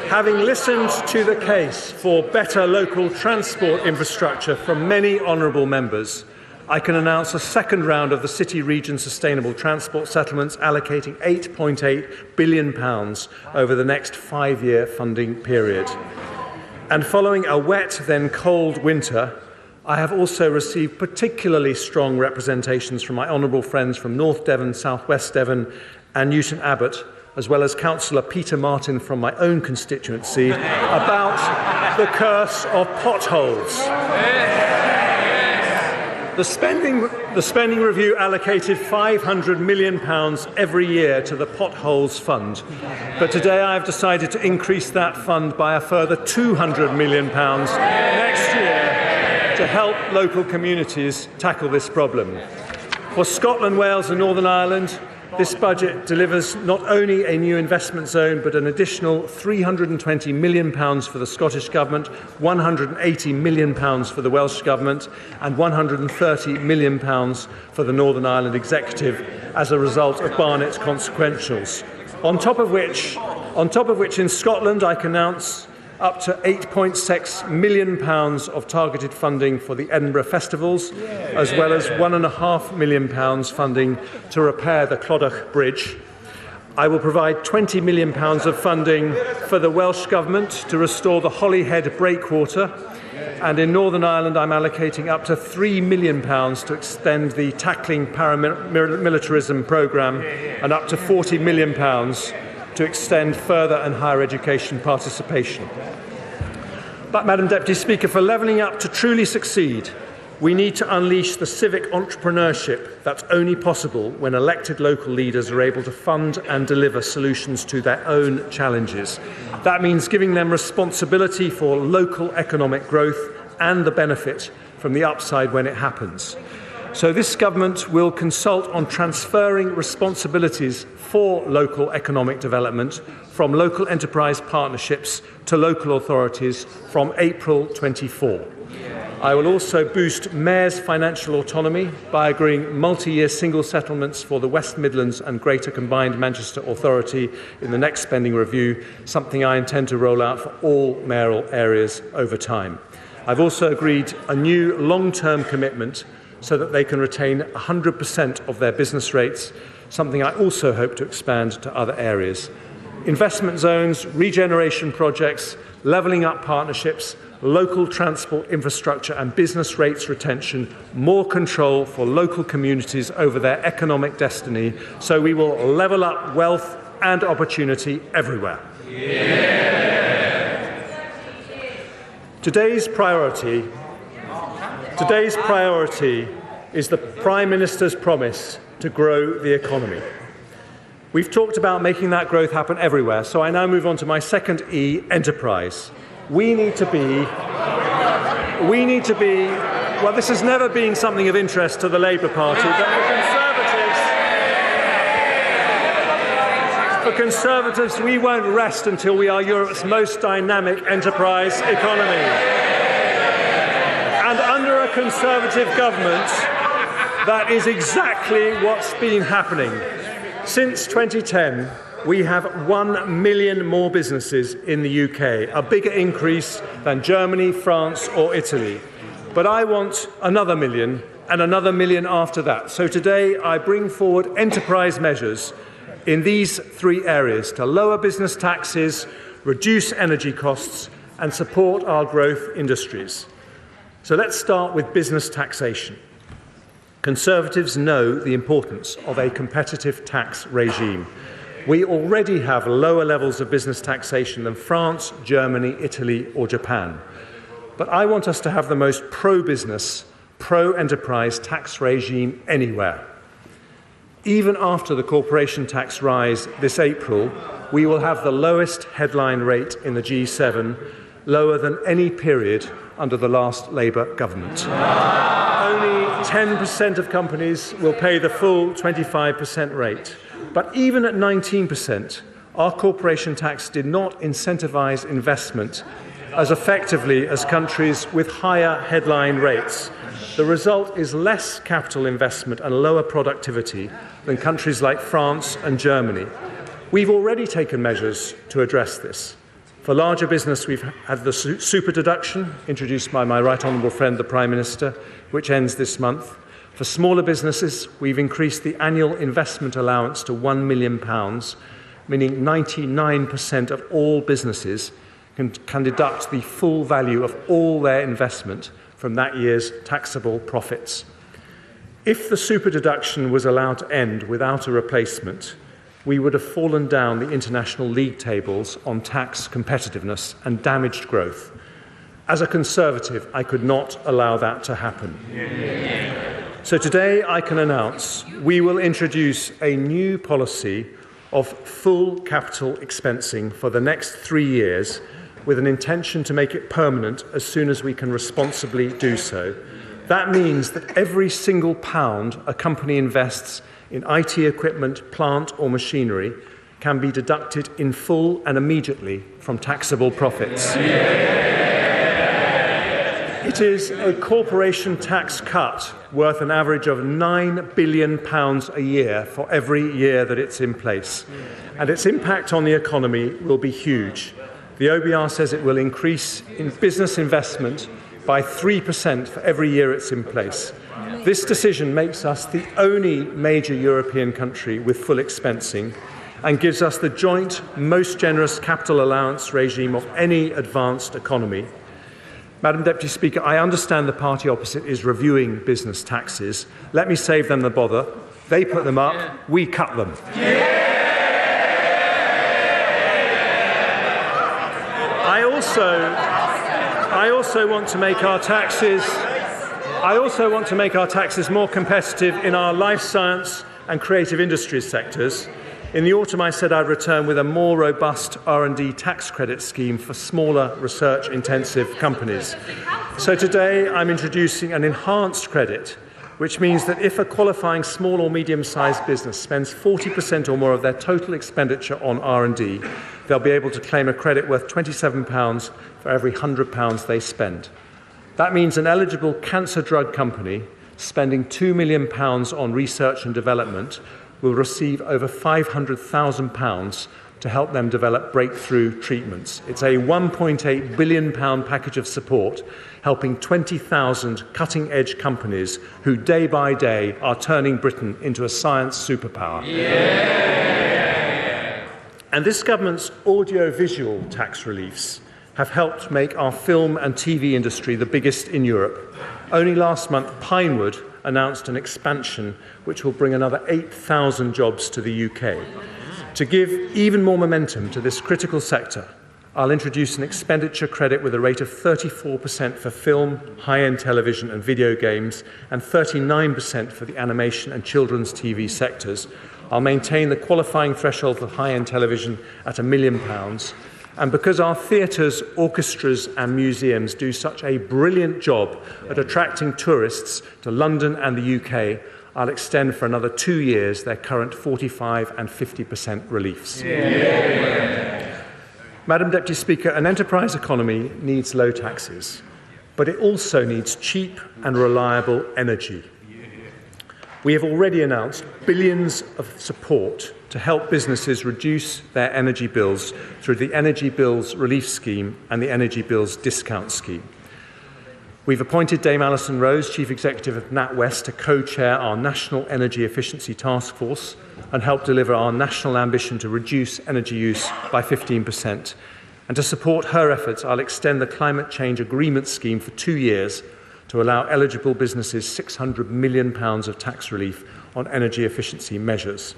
Having listened to the case for better local transport infrastructure from many honourable members, I can announce a second round of the City Region Sustainable Transport Settlements allocating £8.8 billion over the next 5-year funding period. And following a wet, then cold winter, I have also received particularly strong representations from my honourable friends from North Devon, South West Devon and Newton Abbot, as well as Councillor Peter Martin from my own constituency, about the curse of potholes. The spending review allocated £500 million every year to the Potholes Fund, but today I have decided to increase that fund by a further £200 million next year to help local communities tackle this problem. For Scotland, Wales and Northern Ireland, this budget delivers not only a new investment zone, but an additional £320 million for the Scottish Government, £180 million for the Welsh Government, and £130 million for the Northern Ireland Executive as a result of Barnett's consequentials. On top of which in Scotland I can announce up to £8.6 million of targeted funding for the Edinburgh Festivals, as well as £1.5 million funding to repair the Clodagh Bridge. I will provide £20 million of funding for the Welsh Government to restore the Holyhead Breakwater, and in Northern Ireland I'm allocating up to £3 million to extend the Tackling Paramilitarism programme and up to £40 million to extend further and higher education participation. But, Madam Deputy Speaker, for levelling up to truly succeed, we need to unleash the civic entrepreneurship that's only possible when elected local leaders are able to fund and deliver solutions to their own challenges. That means giving them responsibility for local economic growth and the benefit from the upside when it happens. So this government will consult on transferring responsibilities for local economic development from local enterprise partnerships to local authorities from April 24. I will also boost mayors' financial autonomy by agreeing multi-year single settlements for the West Midlands and Greater Combined Manchester Authority in the next spending review, something I intend to roll out for all mayoral areas over time. I've also agreed a new long-term commitment so that they can retain 100% of their business rates, something I also hope to expand to other areas. investment zones, regeneration projects, levelling up partnerships, local transport infrastructure and business rates retention, more control for local communities over their economic destiny, so we will level up wealth and opportunity everywhere. Today's priority is the Prime Minister's promise to grow the economy. We've talked about making that growth happen everywhere, so I now move on to my second E, enterprise. We need to be, well, this has never been something of interest to the Labour Party, but for Conservatives, we won't rest until we are Europe's most dynamic enterprise economy. And under a Conservative government, that is exactly what's been happening. Since 2010, we have 1 million more businesses in the UK, a bigger increase than Germany, France or Italy. But I want another million and another million after that. So today I bring forward enterprise measures in these three areas to lower business taxes, reduce energy costs and support our growth industries. So let's start with business taxation. Conservatives know the importance of a competitive tax regime. We already have lower levels of business taxation than France, Germany, Italy or Japan. But I want us to have the most pro-business, pro-enterprise tax regime anywhere. Even after the corporation tax rise this April, we will have the lowest headline rate in the G7, lower than any period under the last Labour government. Only 10% of companies will pay the full 25% rate. But even at 19%, our corporation tax did not incentivise investment as effectively as countries with higher headline rates. The result is less capital investment and lower productivity than countries like France and Germany. We've already taken measures to address this. For larger business, we've had the super deduction, introduced by my right honourable friend, the Prime Minister, which ends this month. For smaller businesses, we've increased the annual investment allowance to £1 million, meaning 99% of all businesses can deduct the full value of all their investment from that year's taxable profits. If the super deduction was allowed to end without a replacement, we would have fallen down the international league tables on tax competitiveness and damaged growth. As a Conservative, I could not allow that to happen. So today I can announce we will introduce a new policy of full capital expensing for the next 3 years, with an intention to make it permanent as soon as we can responsibly do so. That means that every single pound a company invests in IT equipment, plant or machinery can be deducted in full and immediately from taxable profits. It is a corporation tax cut worth an average of £9 billion a year for every year that it's in place. And its impact on the economy will be huge. The OBR says it will increase in business investment by 3% for every year it's in place. This decision makes us the only major European country with full expensing and gives us the joint most generous capital allowance regime of any advanced economy. Madam Deputy Speaker, I understand the party opposite is reviewing business taxes. Let me save them the bother. They put them up, we cut them. I also want to make our taxes more competitive in our life science and creative industries sectors. In the autumn, I said I'd return with a more robust R&D tax credit scheme for smaller research-intensive companies. So today, I'm introducing an enhanced credit, which means that if a qualifying small or medium-sized business spends 40% or more of their total expenditure on R&D, they'll be able to claim a credit worth £27 for every £100 they spend. That means an eligible cancer drug company spending £2 million on research and development will receive over £500,000 to help them develop breakthrough treatments. It's a £1.8 billion package of support, helping 20,000 cutting-edge companies who day by day are turning Britain into a science superpower. And this government's audiovisual tax reliefs have helped make our film and TV industry the biggest in Europe. Only last month, Pinewood announced an expansion which will bring another 8,000 jobs to the UK. To give even more momentum to this critical sector, I'll introduce an expenditure credit with a rate of 34% for film, high-end television and video games, and 39% for the animation and children's TV sectors. I'll maintain the qualifying threshold for high-end television at £1 million. And because our theatres, orchestras and museums do such a brilliant job at attracting tourists to London and the UK, I'll extend for another 2 years their current 45% and 50% reliefs. Madam Deputy Speaker, an enterprise economy needs low taxes, but it also needs cheap and reliable energy. We have already announced billions of support to help businesses reduce their energy bills through the Energy Bills Relief Scheme and the Energy Bills Discount Scheme. We've appointed Dame Alison Rose, Chief Executive of NatWest, to co-chair our National Energy Efficiency Task Force and help deliver our national ambition to reduce energy use by 15%. And to support her efforts, I'll extend the Climate Change Agreement Scheme for 2 years to allow eligible businesses £600 million of tax relief on energy efficiency measures.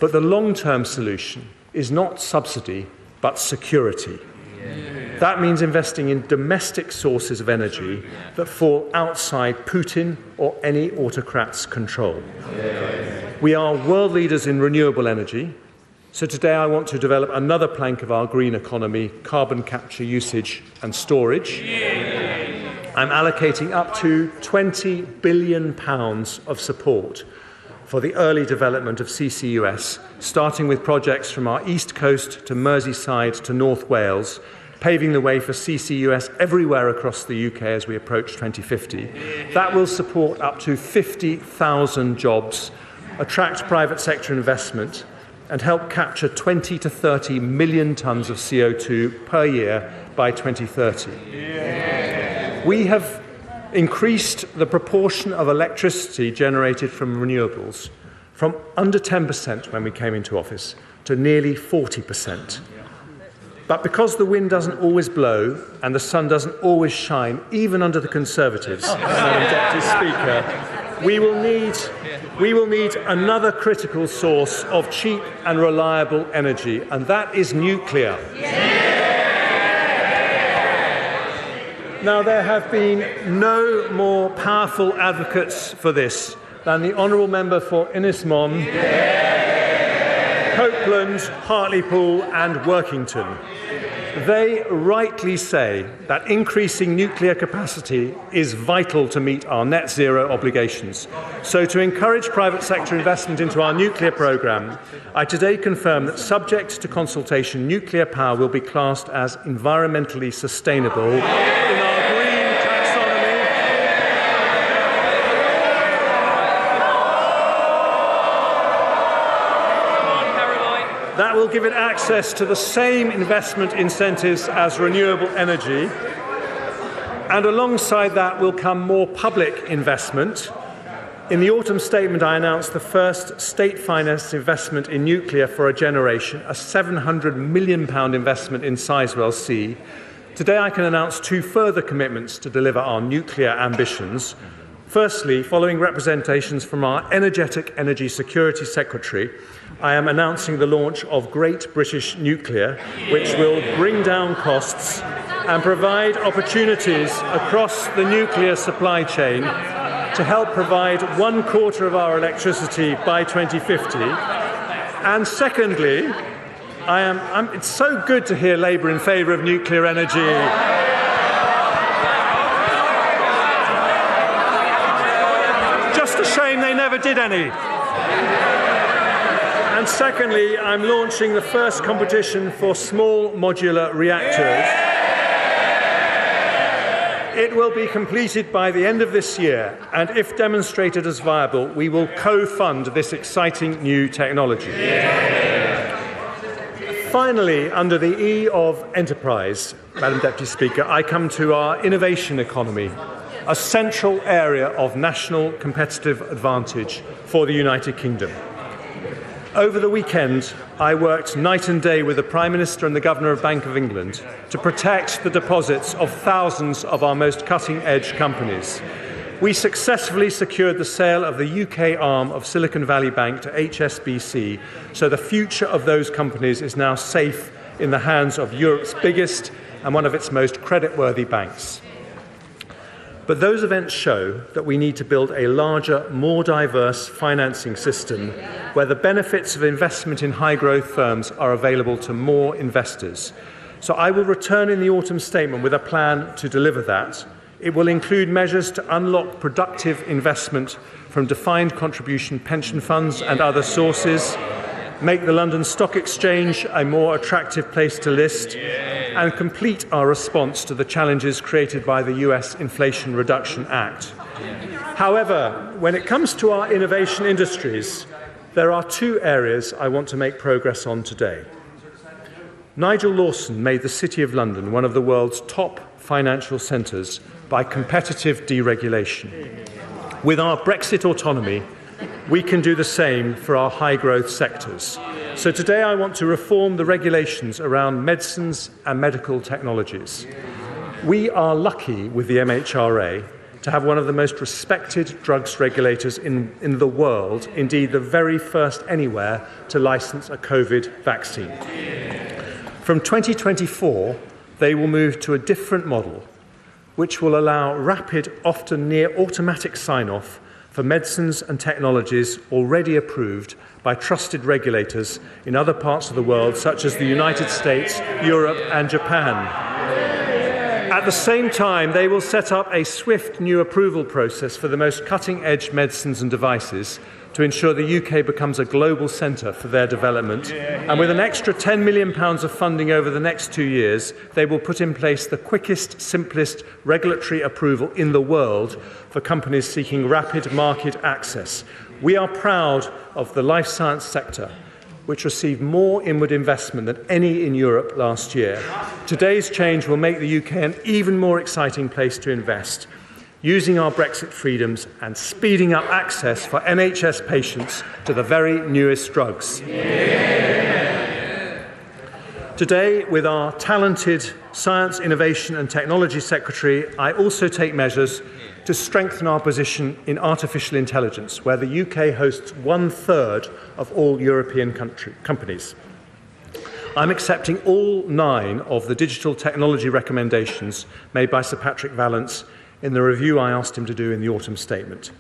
But the long-term solution is not subsidy, but security. That means investing in domestic sources of energy that fall outside Putin or any autocrat's control. We are world leaders in renewable energy, so today I want to develop another plank of our green economy, carbon capture, usage and storage. I'm allocating up to £20 billion of support for the early development of CCUS, starting with projects from our East Coast to Merseyside to North Wales, paving the way for CCUS everywhere across the UK as we approach 2050. That will support up to 50,000 jobs, attract private sector investment, and help capture 20 to 30 million tonnes of CO2 per year by 2030. We have increased the proportion of electricity generated from renewables from under 10% when we came into office to nearly 40%. But because the wind doesn't always blow and the sun doesn't always shine, even under the Conservatives, Madam Deputy Speaker, we will need another critical source of cheap and reliable energy, and that is nuclear. Now, there have been no more powerful advocates for this than the Honourable Member for Innismon, Copeland, Hartlepool and Workington. They rightly say that increasing nuclear capacity is vital to meet our net zero obligations. So to encourage private sector investment into our nuclear programme, I today confirm that, subject to consultation, nuclear power will be classed as environmentally sustainable in our green taxonomy. That will give it access to the same investment incentives as renewable energy. And alongside that will come more public investment. In the autumn statement, I announced the first state-financed investment in nuclear for a generation, a £700 million investment in Sizewell C. Today, I can announce 2 further commitments to deliver our nuclear ambitions. Firstly, following representations from our Energetic Energy Security Secretary, I am announcing the launch of Great British Nuclear, which will bring down costs and provide opportunities across the nuclear supply chain to help provide 1/4 of our electricity by 2050. And secondly, it's so good to hear Labour in favour of nuclear energy. Just a shame they never did any. And secondly, I'm launching the first competition for small modular reactors. It will be completed by the end of this year, and if demonstrated as viable, we will co-fund this exciting new technology. Finally, under the E of enterprise, Madam Deputy Speaker, I come to our innovation economy, a central area of national competitive advantage for the United Kingdom. Over the weekend, I worked night and day with the Prime Minister and the Governor of Bank of England to protect the deposits of thousands of our most cutting-edge companies. We successfully secured the sale of the UK arm of Silicon Valley Bank to HSBC, so the future of those companies is now safe in the hands of Europe's biggest and one of its most creditworthy banks. But those events show that we need to build a larger, more diverse financing system where the benefits of investment in high-growth firms are available to more investors. So I will return in the autumn statement with a plan to deliver that. It will include measures to unlock productive investment from defined contribution pension funds and other sources, make the London Stock Exchange a more attractive place to list, and complete our response to the challenges created by the US Inflation Reduction Act. However, when it comes to our innovation industries, there are two areas I want to make progress on today. Nigel Lawson made the City of London one of the world's top financial centres by competitive deregulation. With our Brexit autonomy, we can do the same for our high-growth sectors. So today I want to reform the regulations around medicines and medical technologies. We are lucky with the MHRA to have one of the most respected drugs regulators in the world, indeed the very first anywhere to license a COVID vaccine. From 2024, they will move to a different model, which will allow rapid, often near automatic sign-off for medicines and technologies already approved by trusted regulators in other parts of the world, such as the United States, Europe, and Japan. At the same time, they will set up a swift new approval process for the most cutting-edge medicines and devices to ensure the UK becomes a global centre for their development. And with an extra £10 million of funding over the next 2 years, they will put in place the quickest, simplest regulatory approval in the world for companies seeking rapid market access. We are proud of the life science sector, which received more inward investment than any in Europe last year. Today's change will make the UK an even more exciting place to invest, using our Brexit freedoms and speeding up access for NHS patients to the very newest drugs. Today, with our talented Science, Innovation and Technology Secretary, I also take measures to strengthen our position in artificial intelligence, where the UK hosts 1/3 of all European companies. I'm accepting all 9 of the digital technology recommendations made by Sir Patrick Vallance in the review I asked him to do in the autumn statement.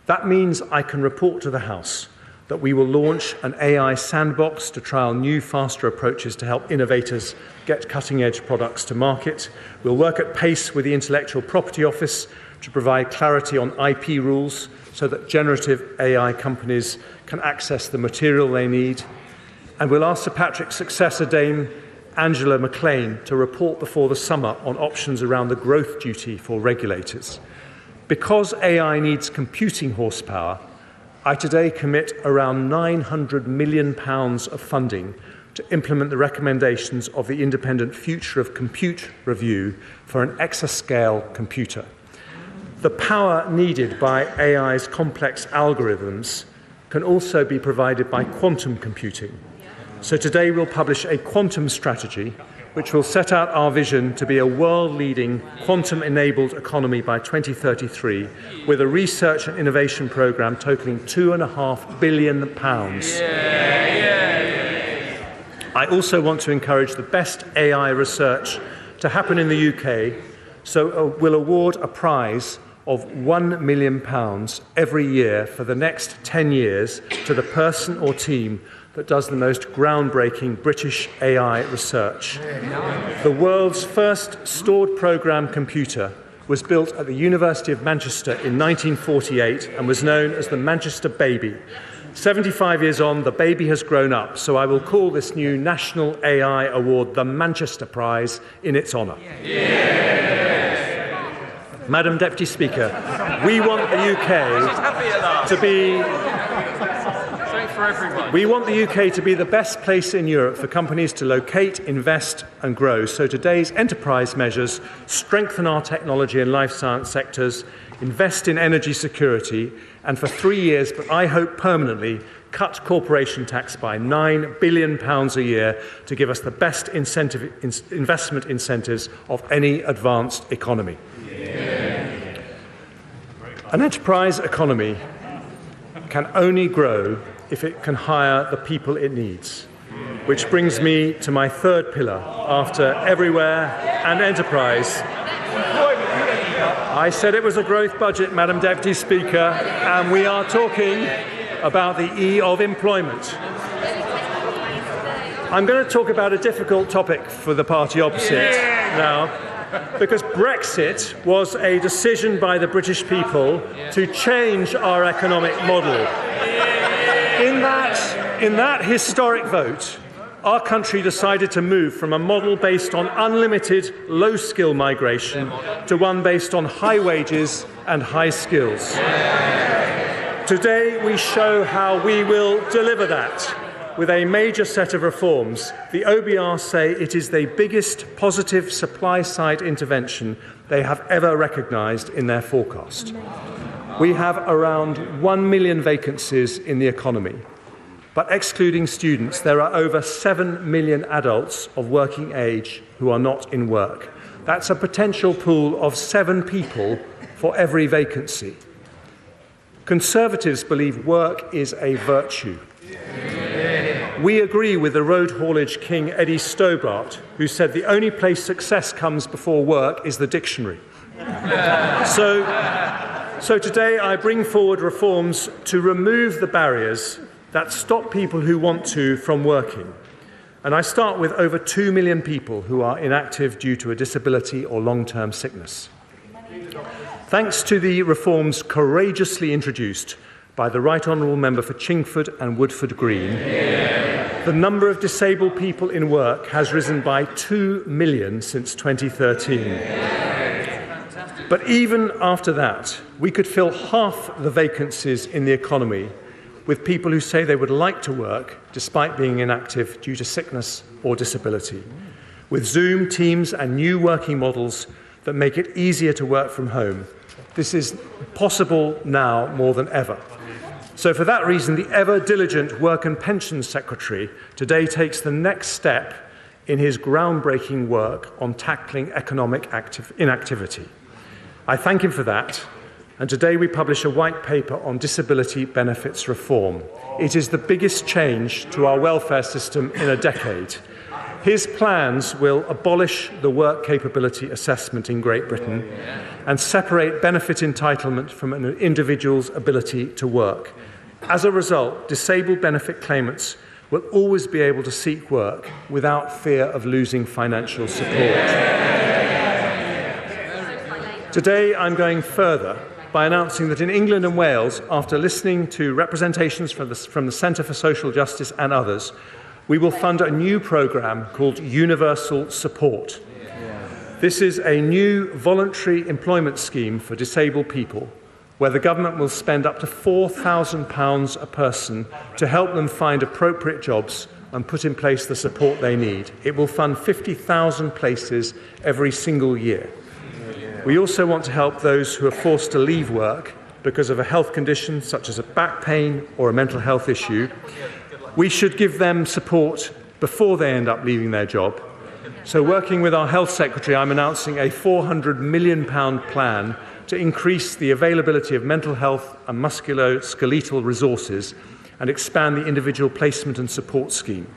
That means I can report to the House that we will launch an AI sandbox to trial new, faster approaches to help innovators get cutting-edge products to market. We'll work at pace with the Intellectual Property Office to provide clarity on IP rules so that generative AI companies can access the material they need. And we'll ask Sir Patrick's successor, Dame Angela McLean, to report before the summer on options around the growth duty for regulators. Because AI needs computing horsepower, I today commit around £900 million of funding to implement the recommendations of the Independent Future of Compute Review for an exascale computer. The power needed by AI's complex algorithms can also be provided by quantum computing. So today we'll publish a quantum strategy which will set out our vision to be a world-leading quantum-enabled economy by 2033 with a research and innovation programme totalling £2.5 billion. I also want to encourage the best AI research to happen in the UK, so we'll award a prize of £1 million every year for the next 10 years to the person or team that does the most groundbreaking British AI research. The world's first stored program computer was built at the University of Manchester in 1948 and was known as the Manchester Baby. 75 years on, the baby has grown up, so I will call this new National AI Award the Manchester Prize in its honour. Madam Deputy Speaker, we want the UK to be the best place in Europe for companies to locate, invest and grow. So today's enterprise measures strengthen our technology and life science sectors, invest in energy security and for 3 years, but I hope permanently, cut corporation tax by £9 billion a year to give us the best investment incentives of any advanced economy. An enterprise economy can only grow if it can hire the people it needs, which brings me to my third pillar after everywhere and enterprise. I said it was a growth budget, Madam Deputy Speaker, and we are talking about the E of employment. I'm going to talk about a difficult topic for the party opposite now, because Brexit was a decision by the British people to change our economic model. In that historic vote, our country decided to move from a model based on unlimited low-skill migration to one based on high wages and high skills. Today, we show how we will deliver that with a major set of reforms. The OBR say it is the biggest positive supply-side intervention they have ever recognised in their forecast. We have around 1 million vacancies in the economy, but excluding students, there are over 7 million adults of working age who are not in work. That's a potential pool of 7 people for every vacancy. Conservatives believe work is a virtue. We agree with the road haulage king Eddie Stobart, who said the only place success comes before work is the dictionary. So today I bring forward reforms to remove the barriers that stop people who want to from working. And I start with over 2 million people who are inactive due to a disability or long-term sickness. Thanks to the reforms courageously introduced by the Right Honourable Member for Chingford and Woodford Green, the number of disabled people in work has risen by 2 million since 2013. But even after that, we could fill half the vacancies in the economy with people who say they would like to work despite being inactive due to sickness or disability, with Zoom, Teams and new working models that make it easier to work from home. This is possible now more than ever. So for that reason, the ever-diligent Work and Pensions Secretary today takes the next step in his groundbreaking work on tackling economic inactivity. I thank him for that, and today we publish a white paper on disability benefits reform. It is the biggest change to our welfare system in a decade. His plans will abolish the work capability assessment in Great Britain and separate benefit entitlement from an individual's ability to work. As a result, disabled benefit claimants will always be able to seek work without fear of losing financial support. Today, I'm going further by announcing that in England and Wales, after listening to representations from the Centre for Social Justice and others, we will fund a new programme called Universal Support. This is a new voluntary employment scheme for disabled people, where the government will spend up to £4,000 a person to help them find appropriate jobs and put in place the support they need. It will fund 50,000 places every single year. We also want to help those who are forced to leave work because of a health condition such as a back pain or a mental health issue. We should give them support before they end up leaving their job. So working with our Health Secretary, I'm announcing a £400 million plan to increase the availability of mental health and musculoskeletal resources and expand the individual placement and support scheme.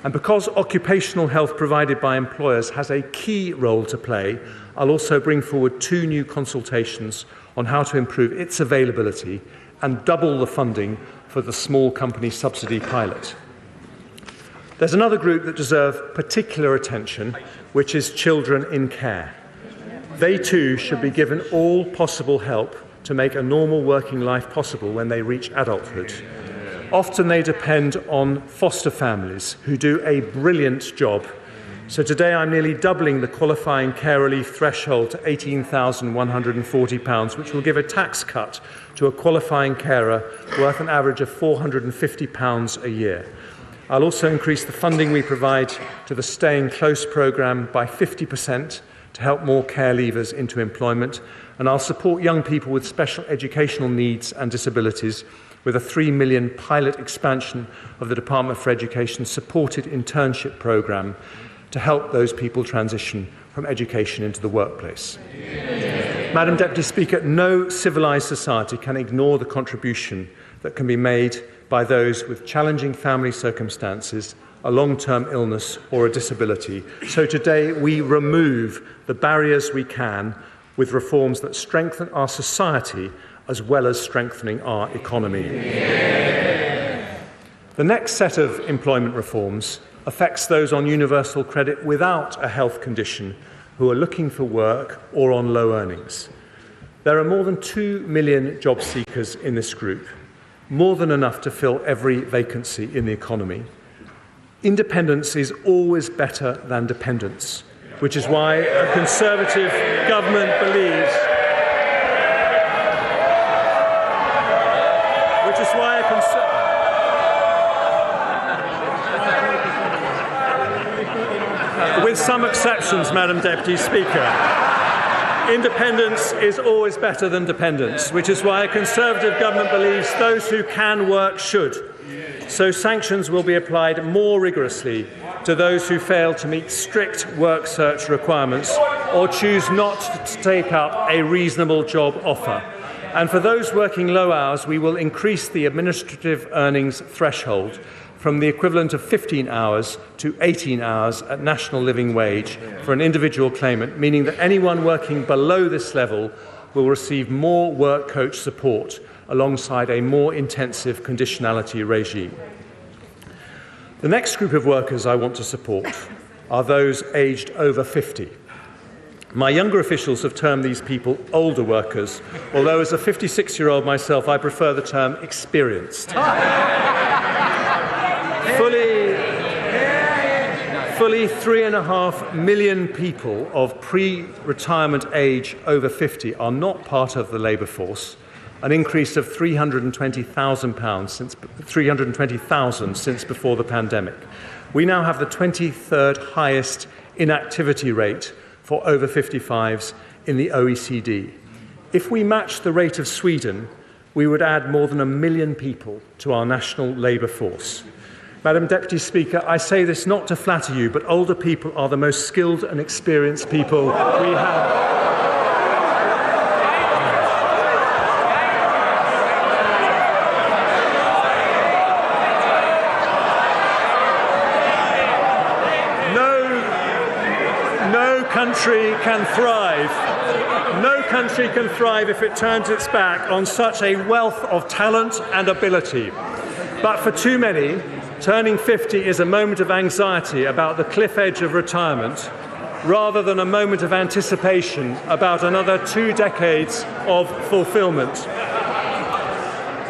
And because occupational health provided by employers has a key role to play, I'll also bring forward 2 new consultations on how to improve its availability and double the funding for the small company subsidy pilot. There's another group that deserve particular attention, which is children in care. They too should be given all possible help to make a normal working life possible when they reach adulthood. Often they depend on foster families who do a brilliant job. So today I'm nearly doubling the qualifying care relief threshold to £18,140, which will give a tax cut to a qualifying carer worth an average of £450 a year. I'll also increase the funding we provide to the Staying Close programme by 50% to help more care leavers into employment, and I'll support young people with special educational needs and disabilities with a 3 million pilot expansion of the Department for Education supported internship programme to help those people transition from education into the workplace. Madam Deputy Speaker, no civilised society can ignore the contribution that can be made by those with challenging family circumstances, a long-term illness or a disability. So today we remove the barriers we can with reforms that strengthen our society as well as strengthening our economy. The next set of employment reforms affects those on universal credit without a health condition who are looking for work or on low earnings. There are more than 2 million job seekers in this group, more than enough to fill every vacancy in the economy. Independence is always better than dependence, which is why a Conservative government believes with some exceptions, Madam Deputy Speaker, independence is always better than dependence, which is why a Conservative government believes those who can work should. So sanctions will be applied more rigorously to those who fail to meet strict work search requirements or choose not to take up a reasonable job offer. And for those working low hours, we will increase the administrative earnings threshold from the equivalent of 15 hours to 18 hours at national living wage for an individual claimant, meaning that anyone working below this level will receive more work coach support alongside a more intensive conditionality regime. The next group of workers I want to support are those aged over 50. My younger officials have termed these people older workers, although as a 56-year-old myself, I prefer the term experienced. Fully 3.5 million people of pre-retirement age over 50 are not part of the labour force, an increase of 320,000 since before the pandemic. We now have the 23rd highest inactivity rate for over 55s in the OECD. If we matched the rate of Sweden, we would add more than 1 million people to our national labour force. Madam Deputy Speaker, I say this not to flatter you, but older people are the most skilled and experienced people we have. No country can thrive if it turns its back on such a wealth of talent and ability. But for too many, turning 50 is a moment of anxiety about the cliff edge of retirement, rather than a moment of anticipation about another 2 decades of fulfilment.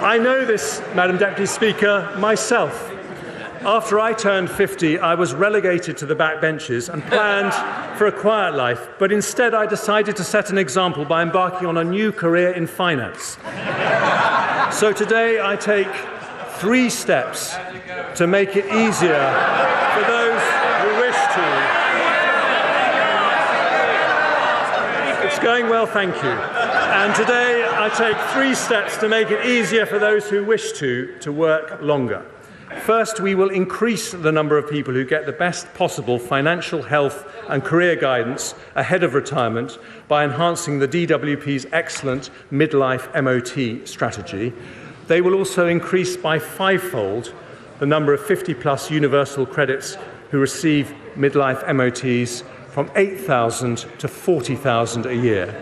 I know this, Madam Deputy Speaker, myself. After I turned 50, I was relegated to the backbenches and planned for a quiet life, but instead I decided to set an example by embarking on a new career in finance. So today I take 3 steps to make it easier for those who wish to. It's going well, thank you. And today I take 3 steps to make it easier for those who wish to work longer. First, we will increase the number of people who get the best possible financial, health and career guidance ahead of retirement by enhancing the DWP's excellent midlife MOT strategy. They will also increase by 5-fold the number of 50-plus universal credits who receive midlife MOTs from 8,000 to 40,000 a year.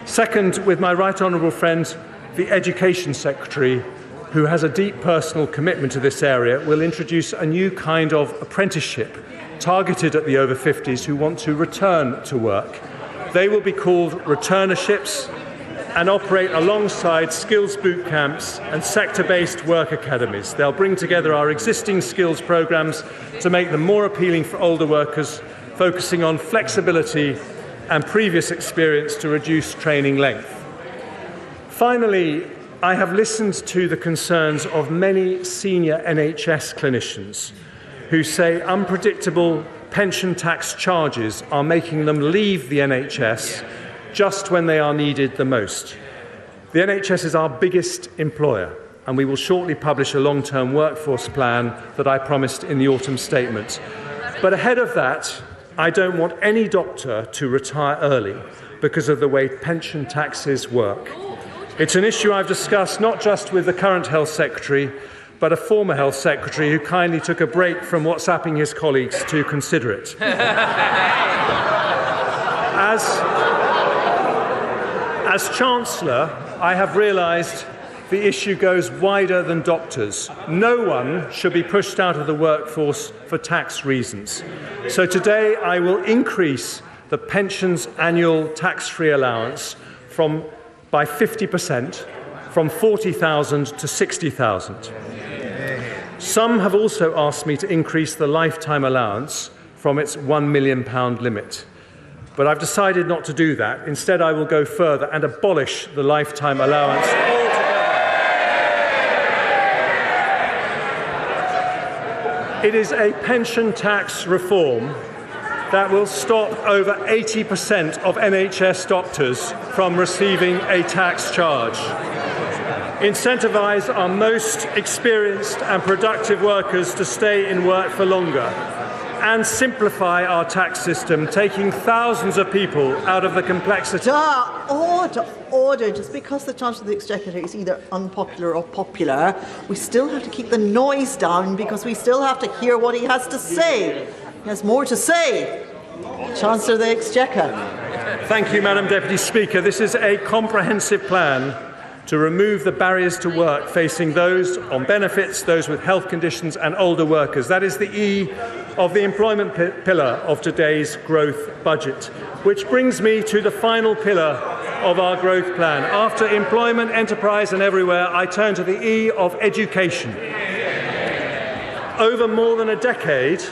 Second, with my right honourable friend, the Education Secretary, who has a deep personal commitment to this area, will introduce a new kind of apprenticeship targeted at the over 50s who want to return to work. They will be called returnerships and operate alongside skills boot camps and sector-based work academies. They'll bring together our existing skills programmes to make them more appealing for older workers, focusing on flexibility and previous experience to reduce training length. Finally, I have listened to the concerns of many senior NHS clinicians who say unpredictable pension tax charges are making them leave the NHS just when they are needed the most. The NHS is our biggest employer, and we will shortly publish a long-term workforce plan that I promised in the autumn statement. But ahead of that, I don't want any doctor to retire early because of the way pension taxes work. It's an issue I've discussed not just with the current Health Secretary, but a former Health Secretary who kindly took a break from WhatsApping his colleagues to consider it. As Chancellor, I have realised the issue goes wider than doctors. No one should be pushed out of the workforce for tax reasons. So today I will increase the pension's annual tax-free allowance by 50%, from 40,000 to 60,000. Some have also asked me to increase the lifetime allowance from its £1 million limit. But I've decided not to do that. Instead, I will go further and abolish the lifetime allowance altogether. It is a pension tax reform that will stop over 80% of NHS doctors from receiving a tax charge, incentivise our most experienced and productive workers to stay in work for longer, and simplify our tax system, taking thousands of people out of the complexity. Order. Just because the Chancellor of the Exchequer is either unpopular or popular, we still have to keep the noise down because we still have to hear what he has to say. He has more to say. Chancellor of the Exchequer. Thank you, Madam Deputy Speaker. This is a comprehensive plan to remove the barriers to work facing those on benefits, those with health conditions and older workers. That is the E of the employment pillar of today's growth budget, which brings me to the final pillar of our growth plan. After employment, enterprise and everywhere, I turn to the E of education. Over more than a decade,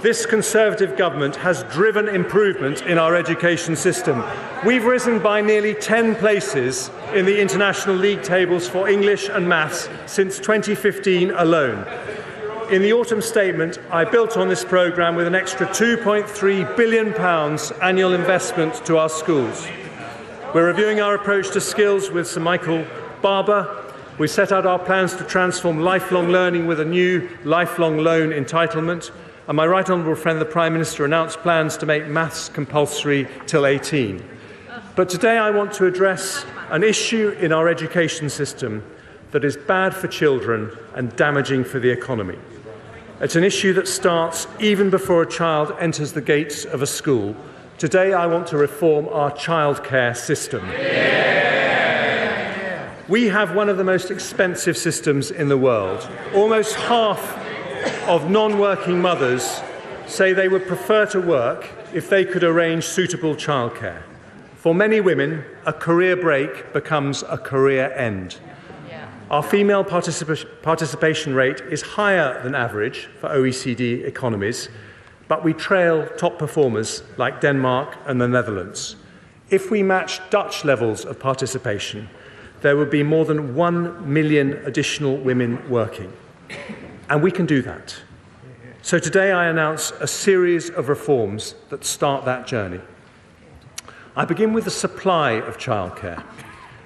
this Conservative government has driven improvement in our education system. We've risen by nearly 10 places in the international league tables for English and maths since 2015 alone. In the autumn statement, I built on this programme with an extra £2.3 billion annual investment to our schools. We're reviewing our approach to skills with Sir Michael Barber. We set out our plans to transform lifelong learning with a new lifelong loan entitlement. And my right honourable friend, the Prime Minister, announced plans to make maths compulsory till 18. But today I want to address an issue in our education system that is bad for children and damaging for the economy. It's an issue that starts even before a child enters the gates of a school. Today I want to reform our childcare system. We have one of the most expensive systems in the world. Almost half of non-working mothers say they would prefer to work if they could arrange suitable childcare. For many women, a career break becomes a career end. Our female participation rate is higher than average for OECD economies, but we trail top performers like Denmark and the Netherlands. If we match Dutch levels of participation, there would be more than 1 million additional women working. And we can do that. So today I announce a series of reforms that start that journey. I begin with the supply of childcare.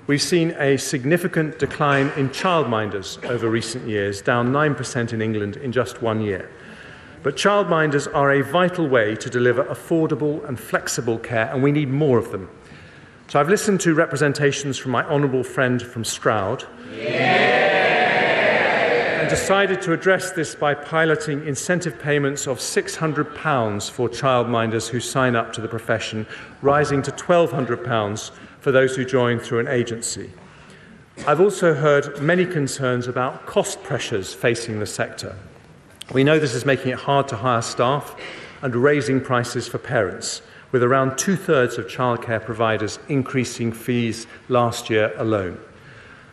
We've seen a significant decline in childminders over recent years, down 9% in England in just 1 year. But childminders are a vital way to deliver affordable and flexible care, and we need more of them. So I've listened to representations from my honourable friend from Stroud. And decided to address this by piloting incentive payments of £600 for childminders who sign up to the profession, rising to £1,200 for those who join through an agency. I've also heard many concerns about cost pressures facing the sector. We know this is making it hard to hire staff and raising prices for parents, with around 2/3 of childcare providers increasing fees last year alone.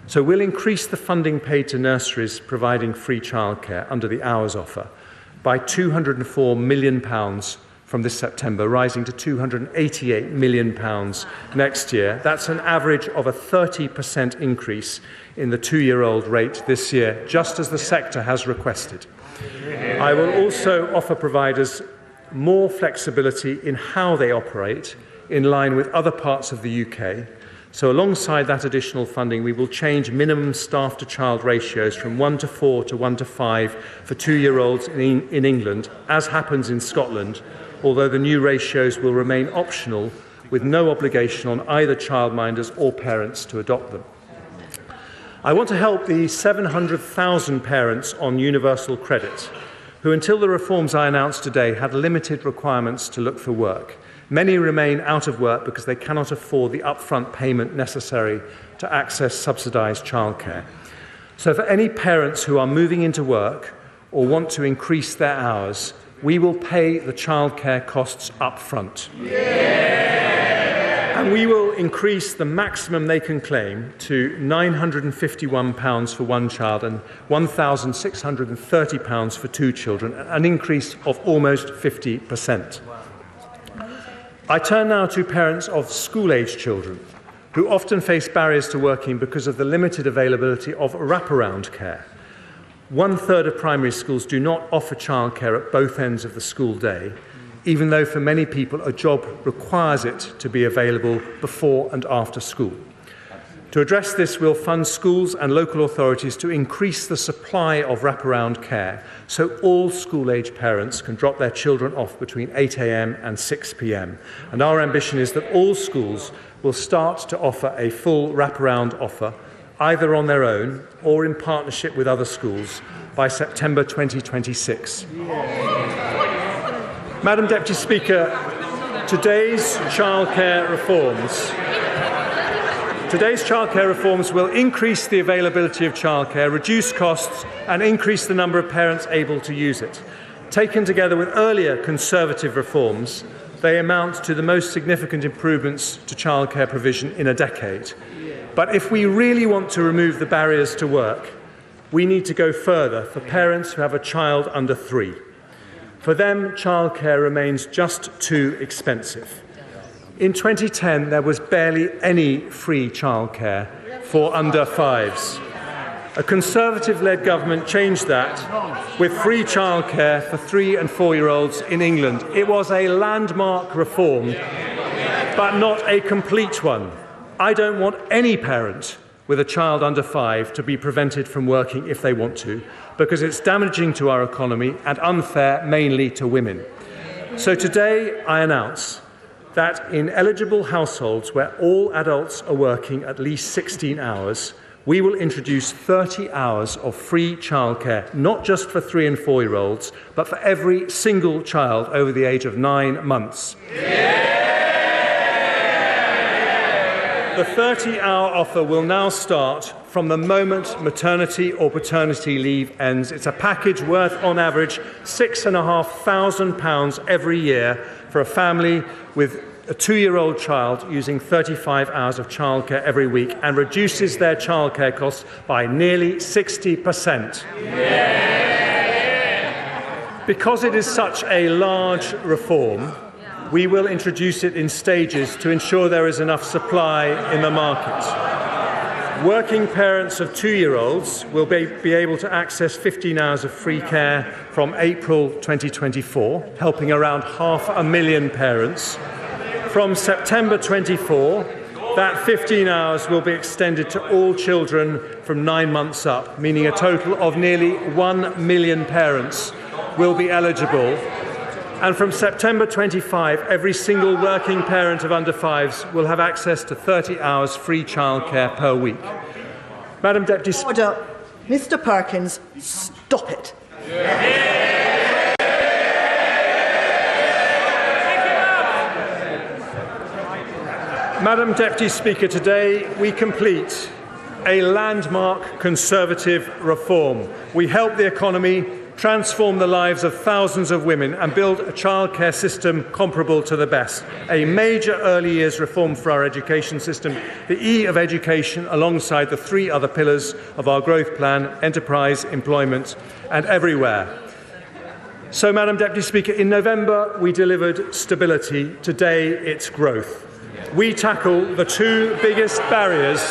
So we'll increase the funding paid to nurseries providing free childcare under the Hours offer by £204 million from this September, rising to £288 million next year. That's an average of a 30% increase in the 2-year-old rate this year, just as the sector has requested. I will also offer providers more flexibility in how they operate in line with other parts of the UK, So alongside that additional funding, we will change minimum staff-to-child ratios from 1 to 4 to 1 to 5 for 2-year-olds in England, as happens in Scotland, although the new ratios will remain optional with no obligation on either childminders or parents to adopt them. I want to help the 700,000 parents on universal credit who, until the reforms I announced today, had limited requirements to look for work. Many remain out of work because they cannot afford the upfront payment necessary to access subsidised childcare. So for any parents who are moving into work or want to increase their hours, we will pay the childcare costs up front. And we will increase the maximum they can claim to £951 for one child and £1,630 for 2 children, an increase of almost 50%. I turn now to parents of school-age children who often face barriers to working because of the limited availability of wraparound care. 1/3 of primary schools do not offer childcare at both ends of the school day, even though for many people a job requires it to be available before and after school. To address this, we'll fund schools and local authorities to increase the supply of wraparound care so all school-age parents can drop their children off between 8 a.m. and 6 p.m. And our ambition is that all schools will start to offer a full wraparound offer, either on their own or in partnership with other schools, by September 2026. Madam Deputy Speaker, today's childcare reforms will increase the availability of childcare, reduce costs and increase the number of parents able to use it. Taken together with earlier Conservative reforms, they amount to the most significant improvements to childcare provision in a decade. But if we really want to remove the barriers to work, we need to go further for parents who have a child under 3. For them, childcare remains just too expensive. In 2010, there was barely any free childcare for under 5s. A Conservative-led government changed that with free childcare for 3 and 4-year-olds in England. It was a landmark reform, but not a complete one. I don't want any parent with a child under 5 to be prevented from working if they want to, because it's damaging to our economy and unfair mainly to women. So today I announce that in eligible households where all adults are working at least 16 hours, we will introduce 30 hours of free childcare, not just for 3 and 4-year-olds, but for every single child over the age of 9 months. The 30-hour offer will now start from the moment maternity or paternity leave ends. It's a package worth, on average, £6,500 every year for a family with a 2-year-old child using 35 hours of childcare every week and reduces their childcare costs by nearly 60%. Because it is such a large reform, we will introduce it in stages to ensure there is enough supply in the market. Working parents of 2-year-olds will be able to access 15 hours of free care from April 2024, helping around 500,000 parents. From September 24, that 15 hours will be extended to all children from 9 months up, meaning a total of nearly 1 million parents will be eligible. And from September 25, every single working parent of under 5s will have access to 30 hours free childcare per week. Madam Deputy Speaker. Order. Mr. Perkins, stop it. Madam Deputy Speaker, today we complete a landmark Conservative reform. We help the economy, transform the lives of thousands of women and build a childcare system comparable to the best. A major early years reform for our education system, the E of education alongside the 3 other pillars of our growth plan, enterprise, employment and everywhere. So, Madam Deputy Speaker, in November we delivered stability. Today it's growth. We tackle the 2 biggest barriers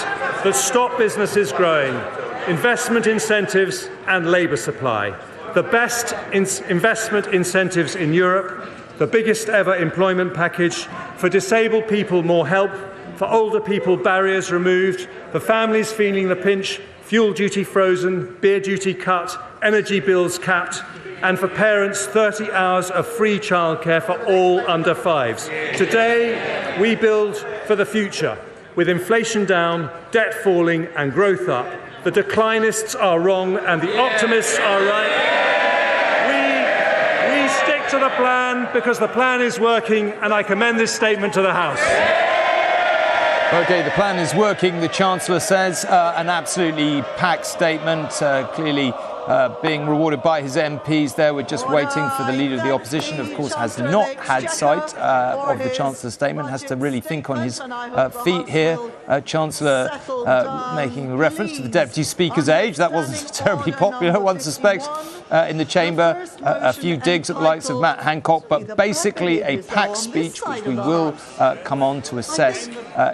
that stop businesses growing: investment incentives and labour supply. The best investment incentives in Europe, the biggest ever employment package, for disabled people more help, for older people barriers removed, for families feeling the pinch, fuel duty frozen, beer duty cut, energy bills capped, and for parents 30 hours of free childcare for all under fives. Today, we build for the future, with inflation down, debt falling and growth up. The declinists are wrong and the optimists are right. We stick to the plan because the plan is working, and I commend this statement to the House. OK, the plan is working, the Chancellor says. An absolutely packed statement, clearly being rewarded by his MPs there. We're just waiting for the Leader of the Opposition, of course, has not had sight of the Chancellor's statement, has to really think on his feet here. Chancellor making a reference to the Deputy Speaker's age. That wasn't terribly popular, one suspects, in the chamber. A few digs at the likes of Matt Hancock, but basically a packed speech, which we will come on to assess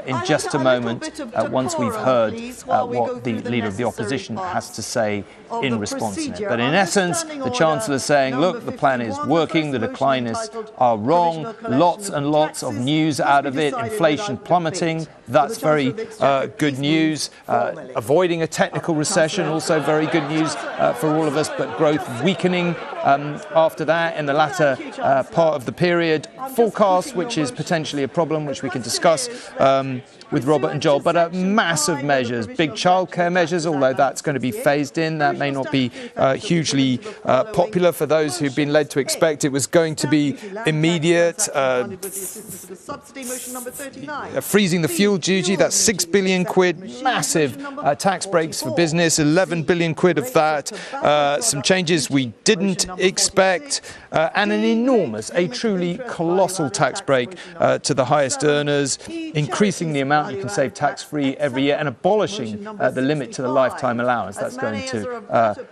in just a moment once we've heard what the Leader of the Opposition has to say in response to it. But in essence, the Chancellor is saying, look, the plan is working, the declinists are wrong, lots and lots of news out of it, inflation plummeting, that's very good news. Avoiding a technical recession, also very good news for all of us, but growth weakening after that in the latter part of the period. Forecast, which is potentially a problem, which we can discuss with Robert and Joel, but massive measures, big childcare measures, although that's going to be phased in. That may not be hugely popular for those who've been led to expect it was going to be immediate. Freezing the fuel duty, that's 6 billion quid, massive tax breaks for business, 11 billion quid of that, some changes we didn't expect, and an enormous, a truly colossal tax break to the highest earners, increasing the amount you can save tax-free every year and abolishing the limit to the lifetime allowance. That's going to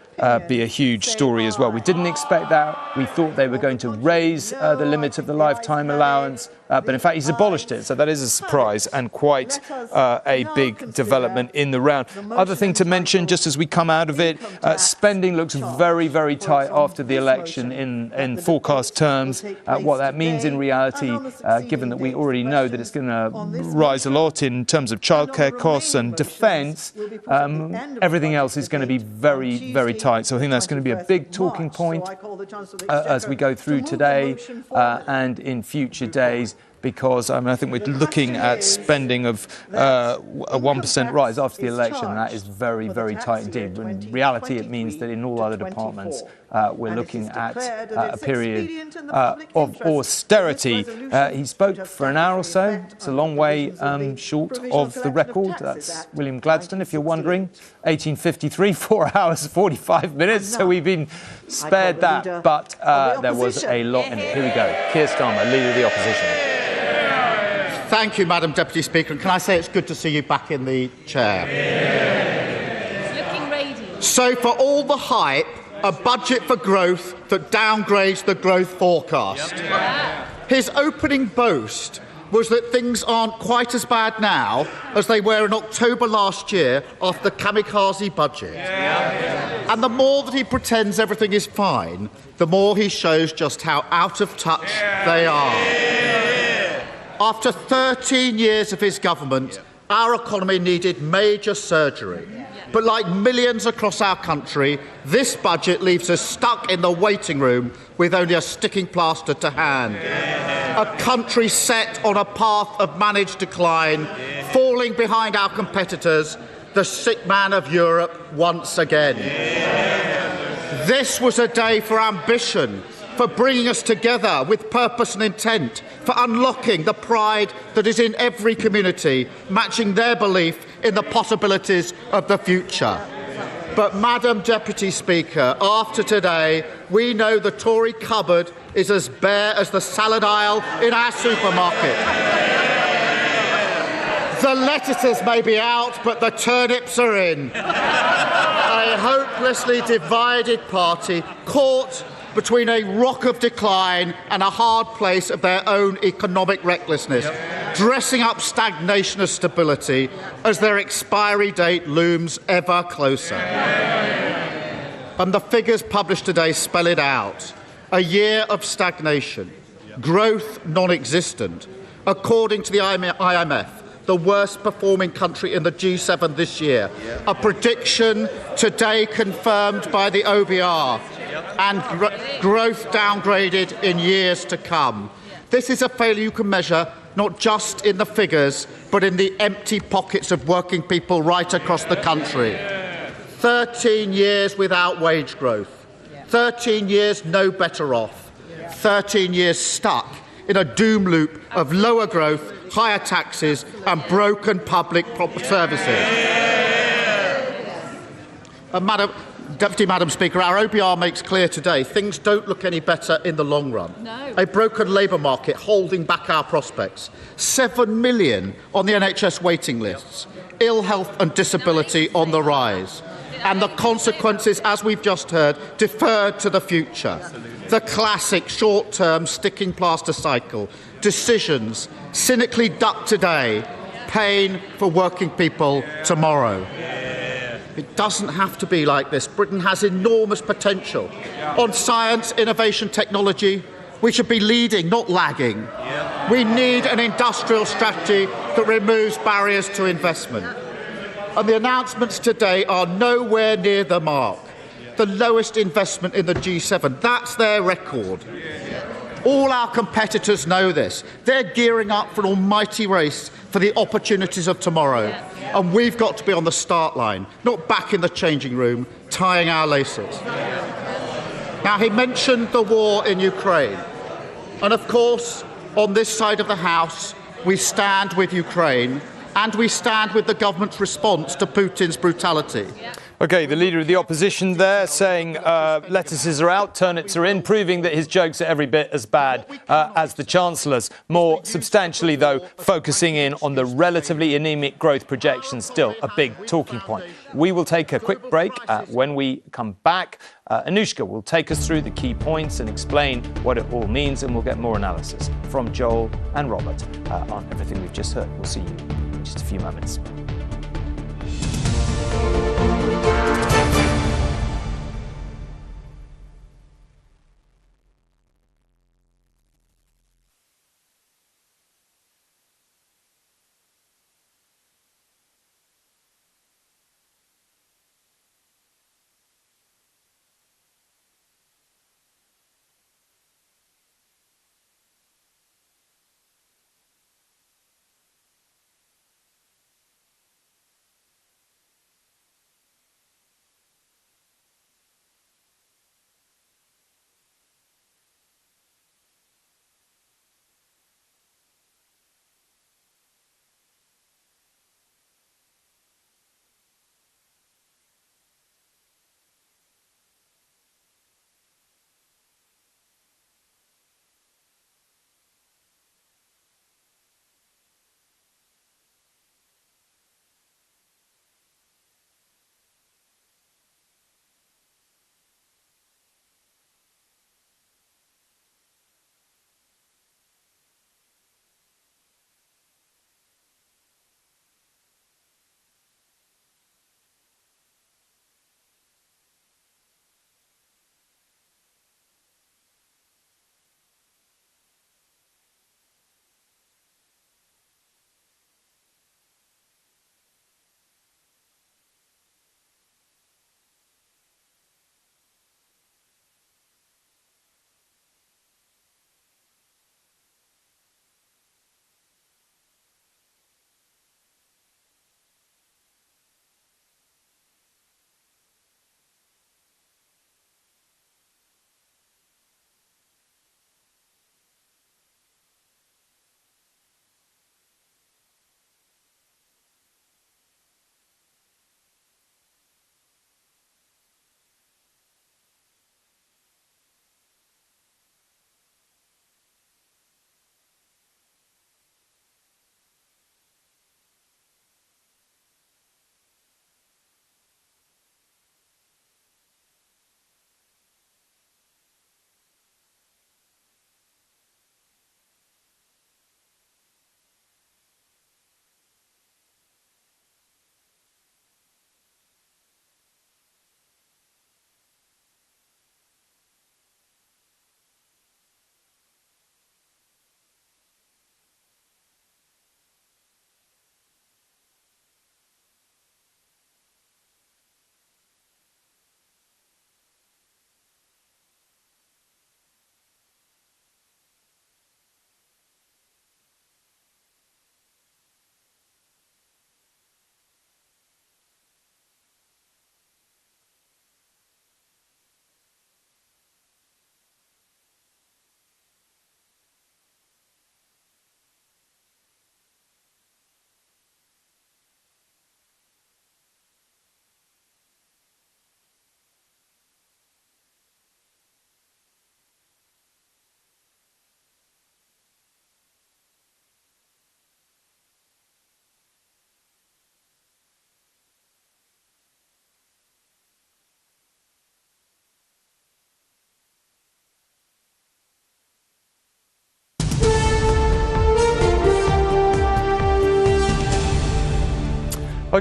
be a huge story as well. We didn't expect that. We thought they were going to raise the limit of the lifetime allowance, but in fact he's abolished it. So that is a surprise and quite a big development in the round. Other thing to mention, just as we come out of it, spending looks very, very tight after the election in forecast terms. What that means in reality, given that we already know that it's going to rise a lot in terms of childcare costs and defence, everything else is going to be very, very tight. So I think that's going to be a big talking point as we go through today and in future days, because I think we're looking at spending of a 1% rise after the election, and that is very, very tight indeed. In reality, it means that in all other departments, we're looking at a period of austerity. He spoke for an hour or so. It's a long way short of the record. That's William Gladstone, if you're wondering. 1853, 4 hours, 45 minutes. So we've been spared that, but there was a lot in it. Here we go. Keir Starmer, Leader of the Opposition. Thank you, Madam Deputy Speaker. And can I say it's good to see you back in the chair? It's looking radiant. So for all the hype, a budget for growth that downgrades the growth forecast. Yep. His opening boast was that things aren't quite as bad now as they were in October last year after the kamikaze budget. Yeah. And the more that he pretends everything is fine, the more he shows just how out of touch they are. After 13 years of his government, our economy needed major surgery. But like millions across our country, this budget leaves us stuck in the waiting room with only a sticking plaster to hand. A country set on a path of managed decline, falling behind our competitors, the sick man of Europe once again. This was a day for ambition, for bringing us together with purpose and intent, for unlocking the pride that is in every community, matching their belief in the possibilities of the future. But, Madam Deputy Speaker, after today, we know the Tory cupboard is as bare as the salad aisle in our supermarket. The lettuces may be out, but the turnips are in. A hopelessly divided party caught between a rock of decline and a hard place of their own economic recklessness, dressing up stagnation as stability as their expiry date looms ever closer. And the figures published today spell it out. A year of stagnation, growth non-existent. According to the IMF, the worst performing country in the G7 this year. A prediction today confirmed by the OBR, and growth downgraded in years to come. This is a failure you can measure not just in the figures, but in the empty pockets of working people right across the country. 13 years without wage growth. 13 years no better off. 13 years stuck in a doom loop of lower growth, higher taxes and broken public services. Madam Speaker, our OBR makes clear today things don't look any better in the long run. No. A broken labour market holding back our prospects. 7 million on the NHS waiting lists. Ill health and disability on the rise. And the consequences, as we've just heard, deferred to the future. The classic short-term sticking plaster cycle. Decisions cynically ducked today, pain for working people tomorrow. It doesn't have to be like this. Britain has enormous potential. On science, innovation, technology, we should be leading, not lagging. We need an industrial strategy that removes barriers to investment. And the announcements today are nowhere near the mark. The lowest investment in the G7. That's their record. All our competitors know this. They're gearing up for an almighty race for the opportunities of tomorrow. And we've got to be on the start line, not back in the changing room, tying our laces. Now, he mentioned the war in Ukraine. And of course, on this side of the House, we stand with Ukraine and we stand with the government's response to Putin's brutality. OK, the leader of the opposition there saying lettuces are out, turnips are in, proving that his jokes are every bit as bad as the Chancellor's. More substantially, though, focusing in on the relatively anemic growth projections, still a big talking point. We will take a quick break. When we come back, Anushka will take us through the key points and explain what it all means, and we'll get more analysis from Joel and Robert on everything we've just heard. We'll see you in just a few moments.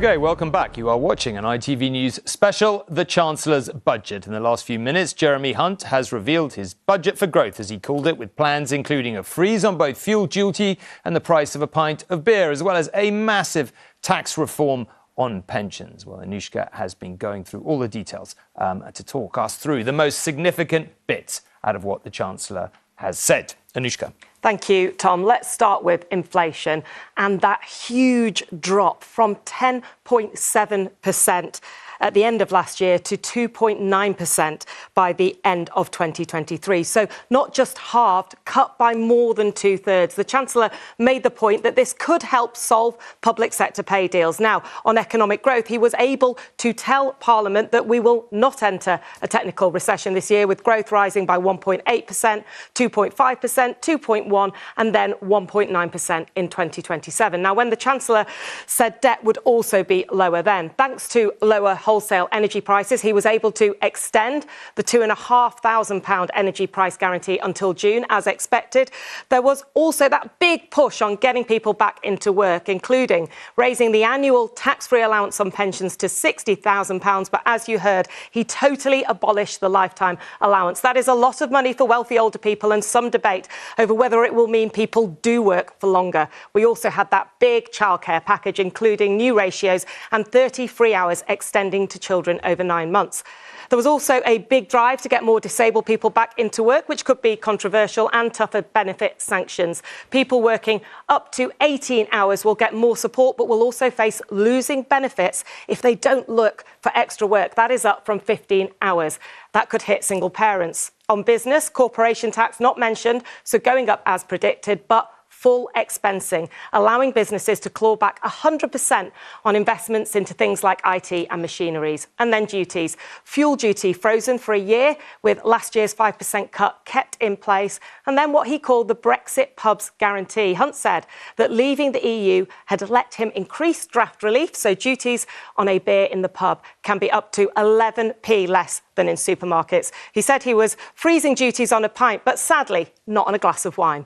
OK, welcome back. You are watching an ITV News special, The Chancellor's Budget. In the last few minutes, Jeremy Hunt has revealed his budget for growth, as he called it, with plans including a freeze on both fuel duty and the price of a pint of beer, as well as a massive tax reform on pensions. Well, Anushka has been going through all the details to talk us through the most significant bits out of what the Chancellor has said. Anushka. Thank you, Tom. Let's start with inflation and that huge drop from 10.7% at the end of last year to 2.9% by the end of 2023. So not just halved, cut by more than 2/3. The Chancellor made the point that this could help solve public sector pay deals. Now, on economic growth, he was able to tell Parliament that we will not enter a technical recession this year, with growth rising by 1.8%, 2.5%, 2.1% and then 1.9% in 2027. Now, when the Chancellor said debt would also be lower then, thanks to lower wholesale energy prices, he was able to extend the £2,500 energy price guarantee until June, as expected. There was also that big push on getting people back into work, including raising the annual tax-free allowance on pensions to £60,000. But as you heard, he totally abolished the lifetime allowance. That is a lot of money for wealthy older people, and some debate over whether it will mean people do work for longer. We also had that big childcare package, including new ratios and 30 free hours extending to children over 9 months. There was also a big drive to get more disabled people back into work, which could be controversial, and tougher benefit sanctions. People working up to 18 hours will get more support, but will also face losing benefits if they don't look for extra work. That is up from 15 hours. That could hit single parents. On business, corporation tax not mentioned, so going up as predicted, but full expensing, allowing businesses to claw back 100% on investments into things like IT and machineries. And then duties. Fuel duty frozen for a year, with last year's 5% cut kept in place. And then what he called the Brexit pubs guarantee. Hunt said that leaving the EU had let him increase draft relief, so duties on a beer in the pub can be up to 11p less than in supermarkets. He said he was freezing duties on a pint, but sadly not on a glass of wine.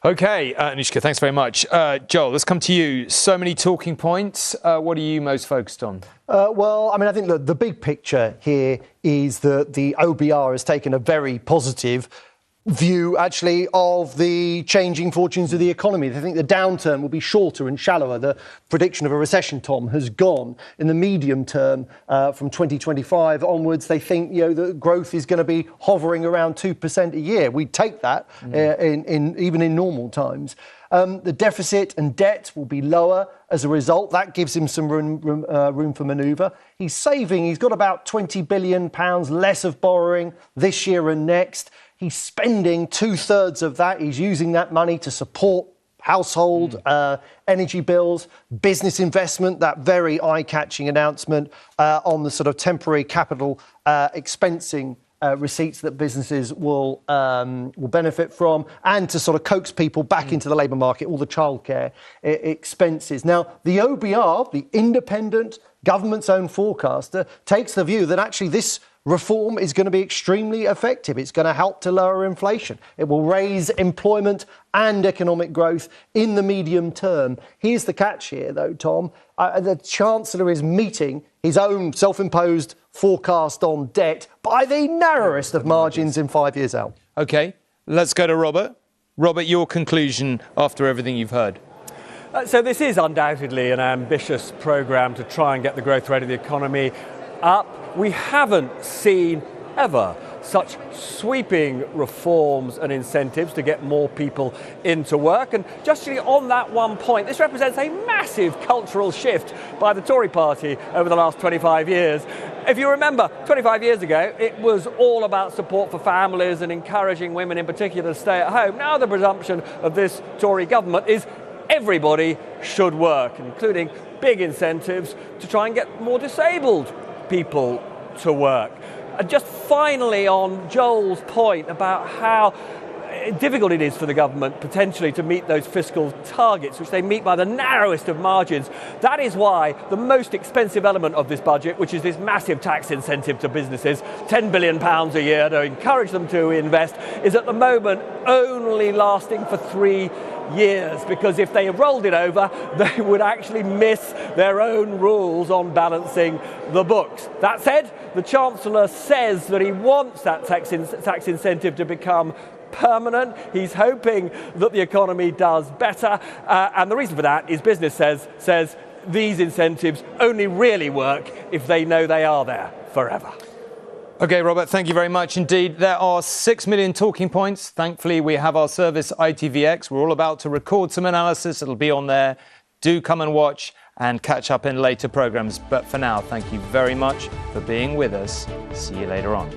OK, Anushka, thanks very much. Joel, let's come to you. So many talking points. What are you most focused on? Well, I mean, I think the big picture here is that the OBR has taken a very positive view, actually, of the changing fortunes of the economy. They think the downturn will be shorter and shallower. The prediction of a recession, Tom, has gone. In the medium term, from 2025 onwards, they think, the growth is going to be hovering around 2% a year. We take that even in normal times. The deficit and debt will be lower as a result. That gives him some room for manoeuvre. He's saving. He's got about £20 billion less of borrowing this year and next. He's spending 2/3 of that. He's using that money to support household energy bills, business investment, that very eye-catching announcement on the sort of temporary capital expensing receipts that businesses will benefit from, and to sort of coax people back into the labour market, all the childcare expenses. Now, the OBR, the independent government's own forecaster, takes the view that actually this reform is going to be extremely effective. It's going to help to lower inflation. It will raise employment and economic growth in the medium term. Here's the catch here, though, Tom. The Chancellor is meeting his own self-imposed forecast on debt by the narrowest of margins in 5 years out. OK, let's go to Robert. Robert, your conclusion after everything you've heard. So this is undoubtedly an ambitious programme to try and get the growth rate of the economy up. We haven't seen ever such sweeping reforms and incentives to get more people into work. And just on that one point, this represents a massive cultural shift by the Tory party over the last 25 years. If you remember, 25 years ago, it was all about support for families and encouraging women in particular to stay at home. Now the presumption of this Tory government is everybody should work, including big incentives to try and get more disabled people to work. And just finally on Joel's point about how difficult it is for the government potentially to meet those fiscal targets, which they meet by the narrowest of margins. That is why the most expensive element of this budget, which is this massive tax incentive to businesses, £10 billion a year to encourage them to invest, is at the moment only lasting for 3 years, because if they rolled it over, they would actually miss their own rules on balancing the books. That said, the Chancellor says that he wants that tax incentive to become permanent. He's hoping that the economy does better, and the reason for that is business says these incentives only really work if they know they are there forever. OK, Robert, thank you very much indeed. There are 6 million talking points. Thankfully, we have our service ITVX. We're all about to record some analysis. It'll be on there. Do come and watch and catch up in later programmes. But for now, thank you very much for being with us. See you later on.